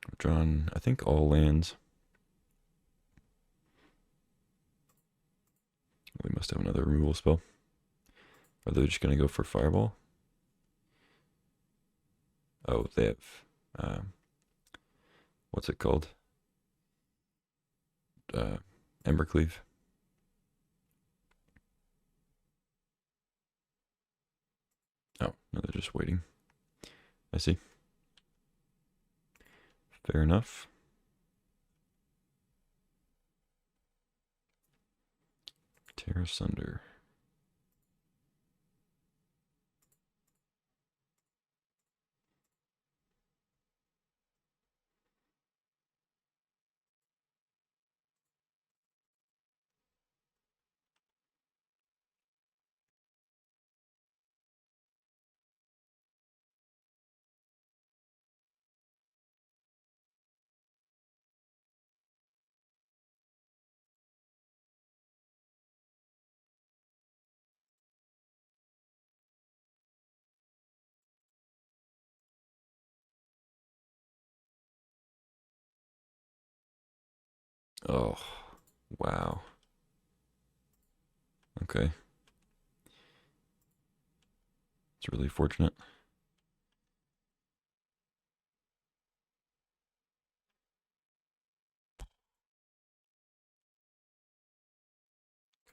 I've drawn, I think, all lands. They must have another removal spell. Are they just going to go for Fireball? Oh, they have, what's it called? Embercleave. Oh, no, they're just waiting. I see. Fair enough. Tear asunder. Oh, wow. Okay. It's really fortunate.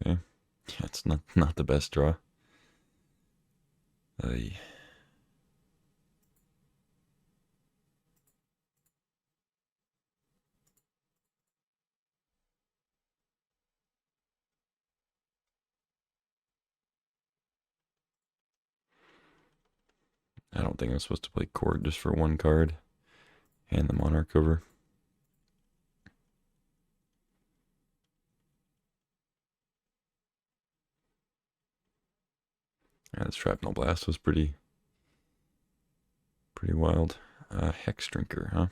Okay. Yeah, it's not the best draw. I don't think I'm supposed to play Court just for one card. Hand the Monarch over. Yeah, this Shrapnel Blast was pretty wild. Hex Drinker, huh?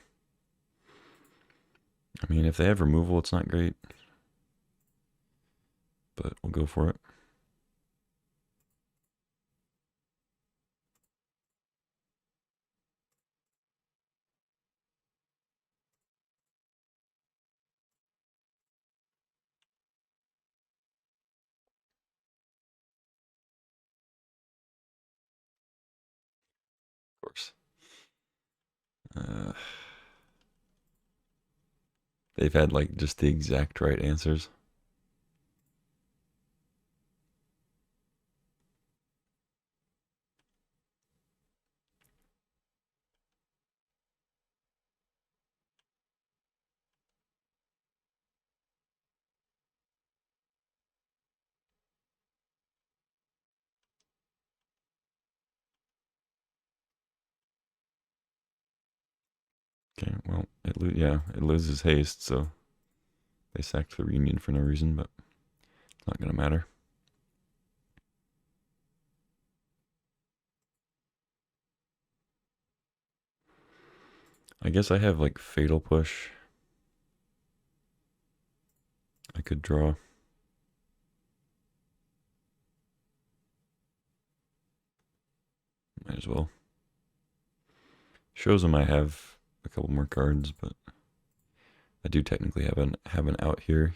I mean, if they have removal, it's not great. But we'll go for it. Of course. They've had like just the exact right answers. Okay, well, it loses haste, so they sacked the Reunion for no reason, but it's not gonna matter. I guess I have like Fatal Push. I could draw. Might as well. Shows them I have a couple more cards, but I do technically have an out here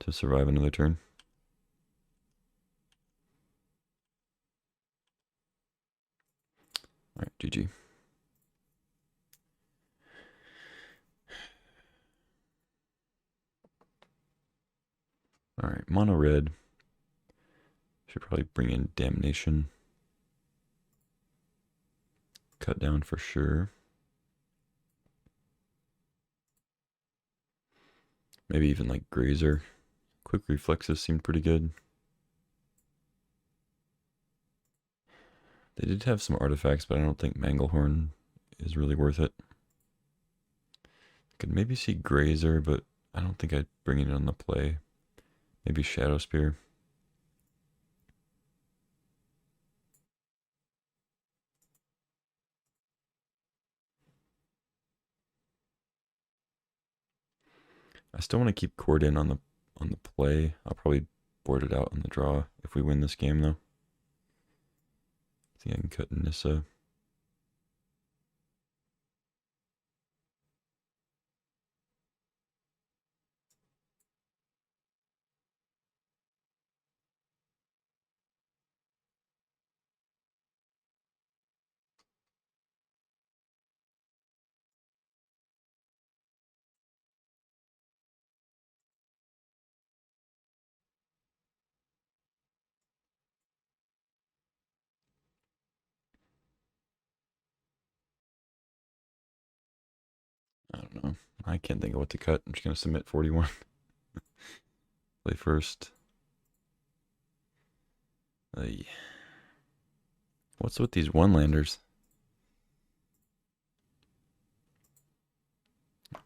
to survive another turn. All right, GG. All right, mono red. Should probably bring in Damnation. Cut down for sure. Maybe even like Grazer. Quick Reflexes seemed pretty good. They did have some artifacts, but I don't think Manglehorn is really worth it. Could maybe see Grazer, but I don't think I'd bring it on the play. Maybe Shadow Spear. I still want to keep Cord in on the play. I'll probably board it out on the draw if we win this game, though. I think I can cut Nissa. I don't know. I can't think of what to cut. I'm just going to submit 41. Play first. What's with these one-landers?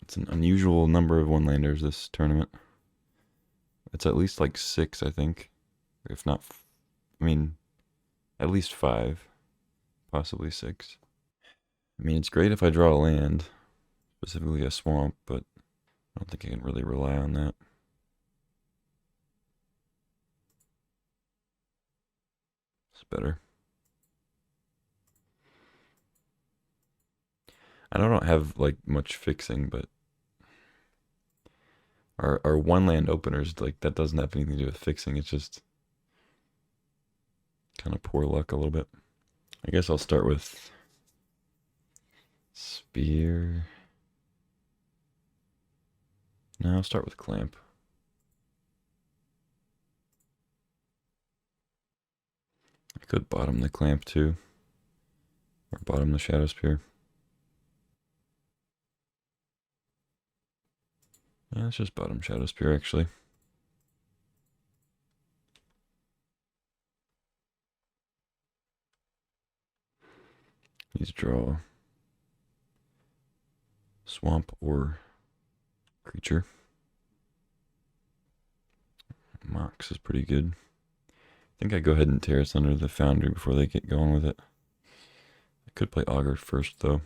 It's an unusual number of one-landers this tournament. It's at least like 6, I think. If not, I mean, at least 5. Possibly 6. I mean, it's great if I draw a land, specifically a swamp, but I don't think I can really rely on that. It's better. I don't have like much fixing, but our one land openers, like, that doesn't have anything to do with fixing. It's just kind of poor luck a little bit. I guess I'll start with spear. No, I'll start with clamp. I could bottom the clamp too, or bottom the shadow spear. Yeah, let's just bottom shadow spear actually. Need to draw swamp or creature. Mox is pretty good. I think I go ahead and terrace under the foundry before they get going with it. I could play augur first though.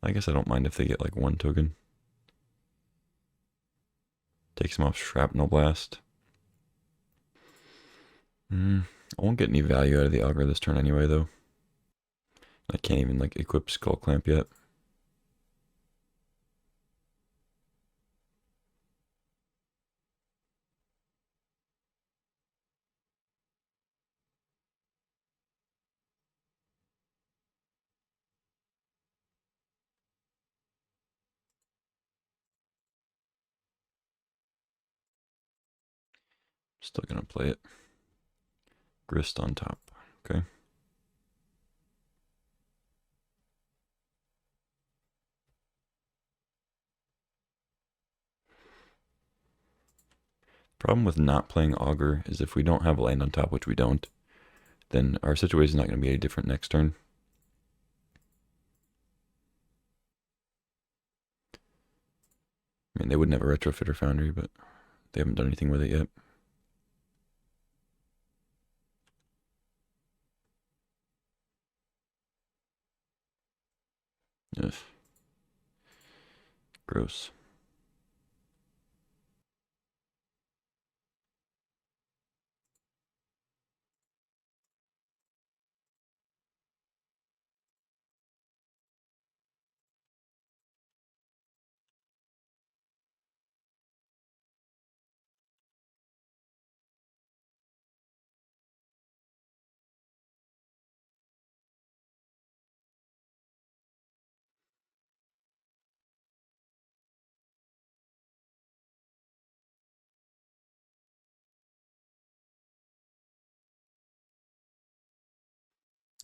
I guess I don't mind if they get like 1 token. Takes them off shrapnel blast. I won't get any value out of the augur this turn anyway though. I can't even like equip skull clamp yet. Still gonna play it. Grist on top. Okay. Problem with not playing augur is if we don't have a land on top, which we don't, then our situation is not going to be any different next turn. I mean, they would never retrofit or foundry, but they haven't done anything with it yet. Ugh. Gross.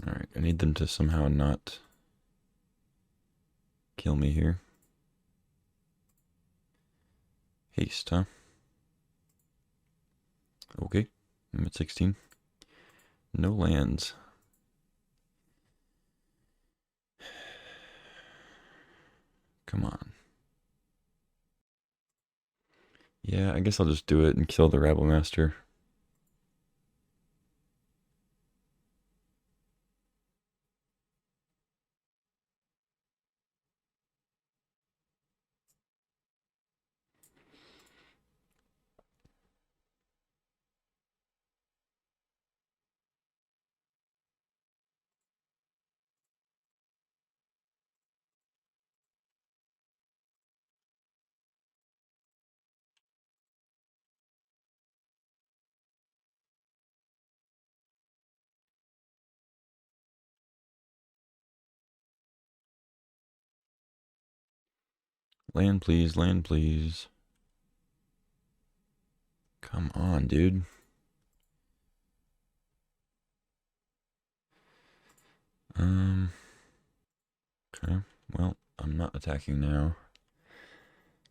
Alright, I need them to somehow not kill me here. Haste, huh? Okay, I'm at 16. No lands. Come on. Yeah, I guess I'll just do it and kill the Rabble Master. Land, please, land, please. Come on, dude. Okay, well, I'm not attacking now.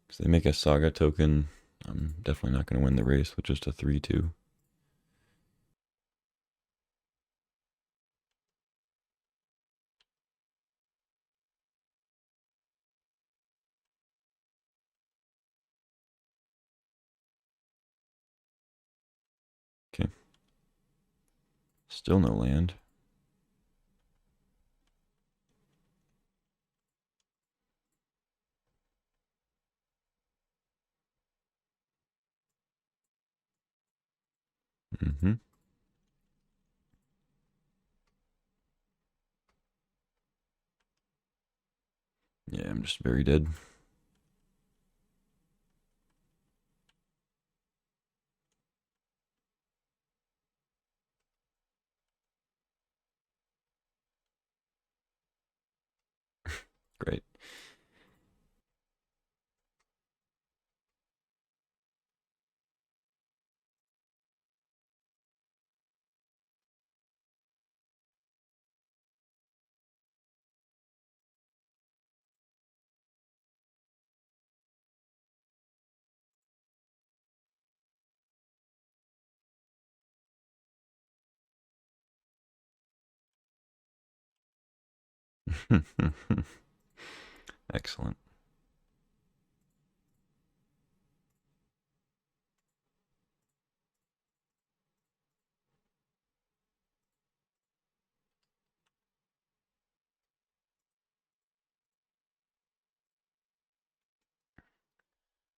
Because they make a Saga token. I'm definitely not going to win the race with just a 3-2. Still no land. Mm-hmm. Yeah, I'm just very dead. Great. Excellent.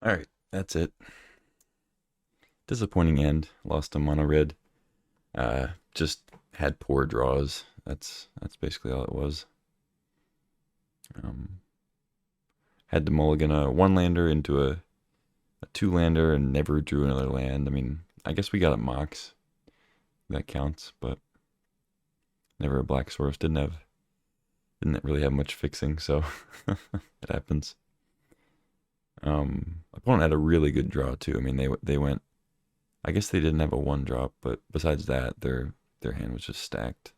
All right, that's it. Disappointing end. Lost to mono red. Just had poor draws. That's basically all it was. Had to mulligan a one lander into a two lander and never drew another land. I mean, I guess we got a Mox. That counts, but never a Black Source. Didn't really have much fixing, so it happens. Opponent had a really good draw too. I mean, they went. I guess they didn't have a one drop, but besides that, their hand was just stacked.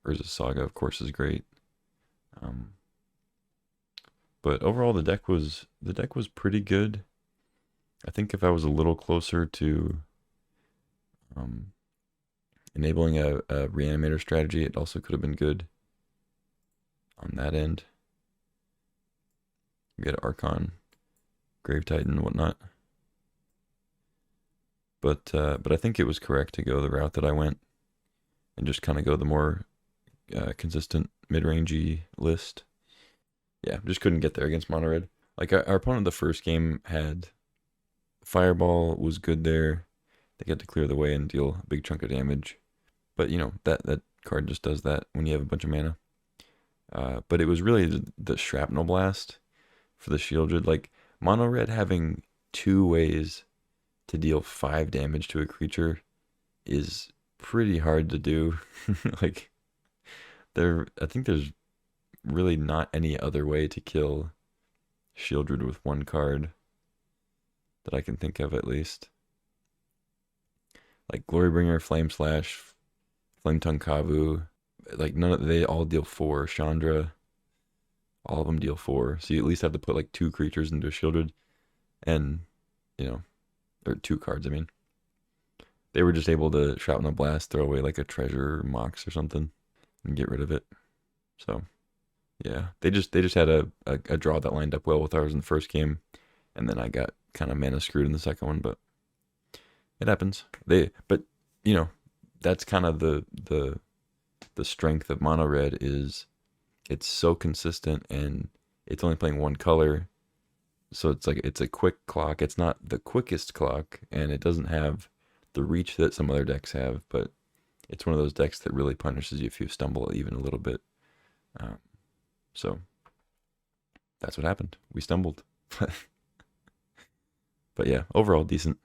Urza Saga, of course, is great. But overall, the deck was pretty good. I think if I was a little closer to enabling a reanimator strategy, it also could have been good on that end. We get Archon, Grave Titan, and whatnot. But I think it was correct to go the route that I went and just kind of go the more consistent mid-rangey list. Yeah, just couldn't get there against mono red. Like our opponent the first game had Fireball was good there. They get to clear the way and deal a big chunk of damage. But you know, that card just does that when you have a bunch of mana. But it was really the Shrapnel Blast for the Shieldred. Like mono red having two ways to deal 5 damage to a creature is pretty hard to do. Like I think there's really not any other way to kill Shieldred with one card that I can think of, at least. Like Glorybringer, Flame Slash, Flame Tongue Kavu, like they all deal 4. Chandra, all of them deal 4. So you at least have to put like 2 creatures into a Shieldred, and or 2 cards. I mean, they were just able to Shrapnel Blast, throw away like a treasure, Mox or something, and get rid of it. So yeah, they just had a draw that lined up well with ours in the first game, and then I got kind of mana screwed in the second one, but it happens. But that's kind of the strength of mono red is it's so consistent and it's only playing one color, so it's a quick clock. It's not the quickest clock, and it doesn't have the reach that some other decks have, but it's one of those decks that really punishes you if you stumble even a little bit. So that's what happened. We stumbled. But yeah, overall decent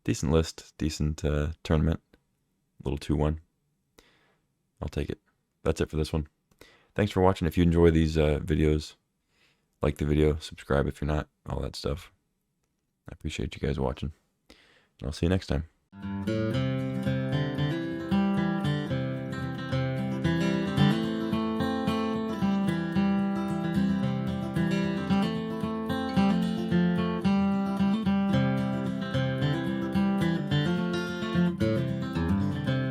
list, decent tournament. Little 2-1. I'll take it. That's it for this one. Thanks for watching. If you enjoy these videos, like the video, subscribe if you're not, all that stuff. I appreciate you guys watching. And I'll see you next time.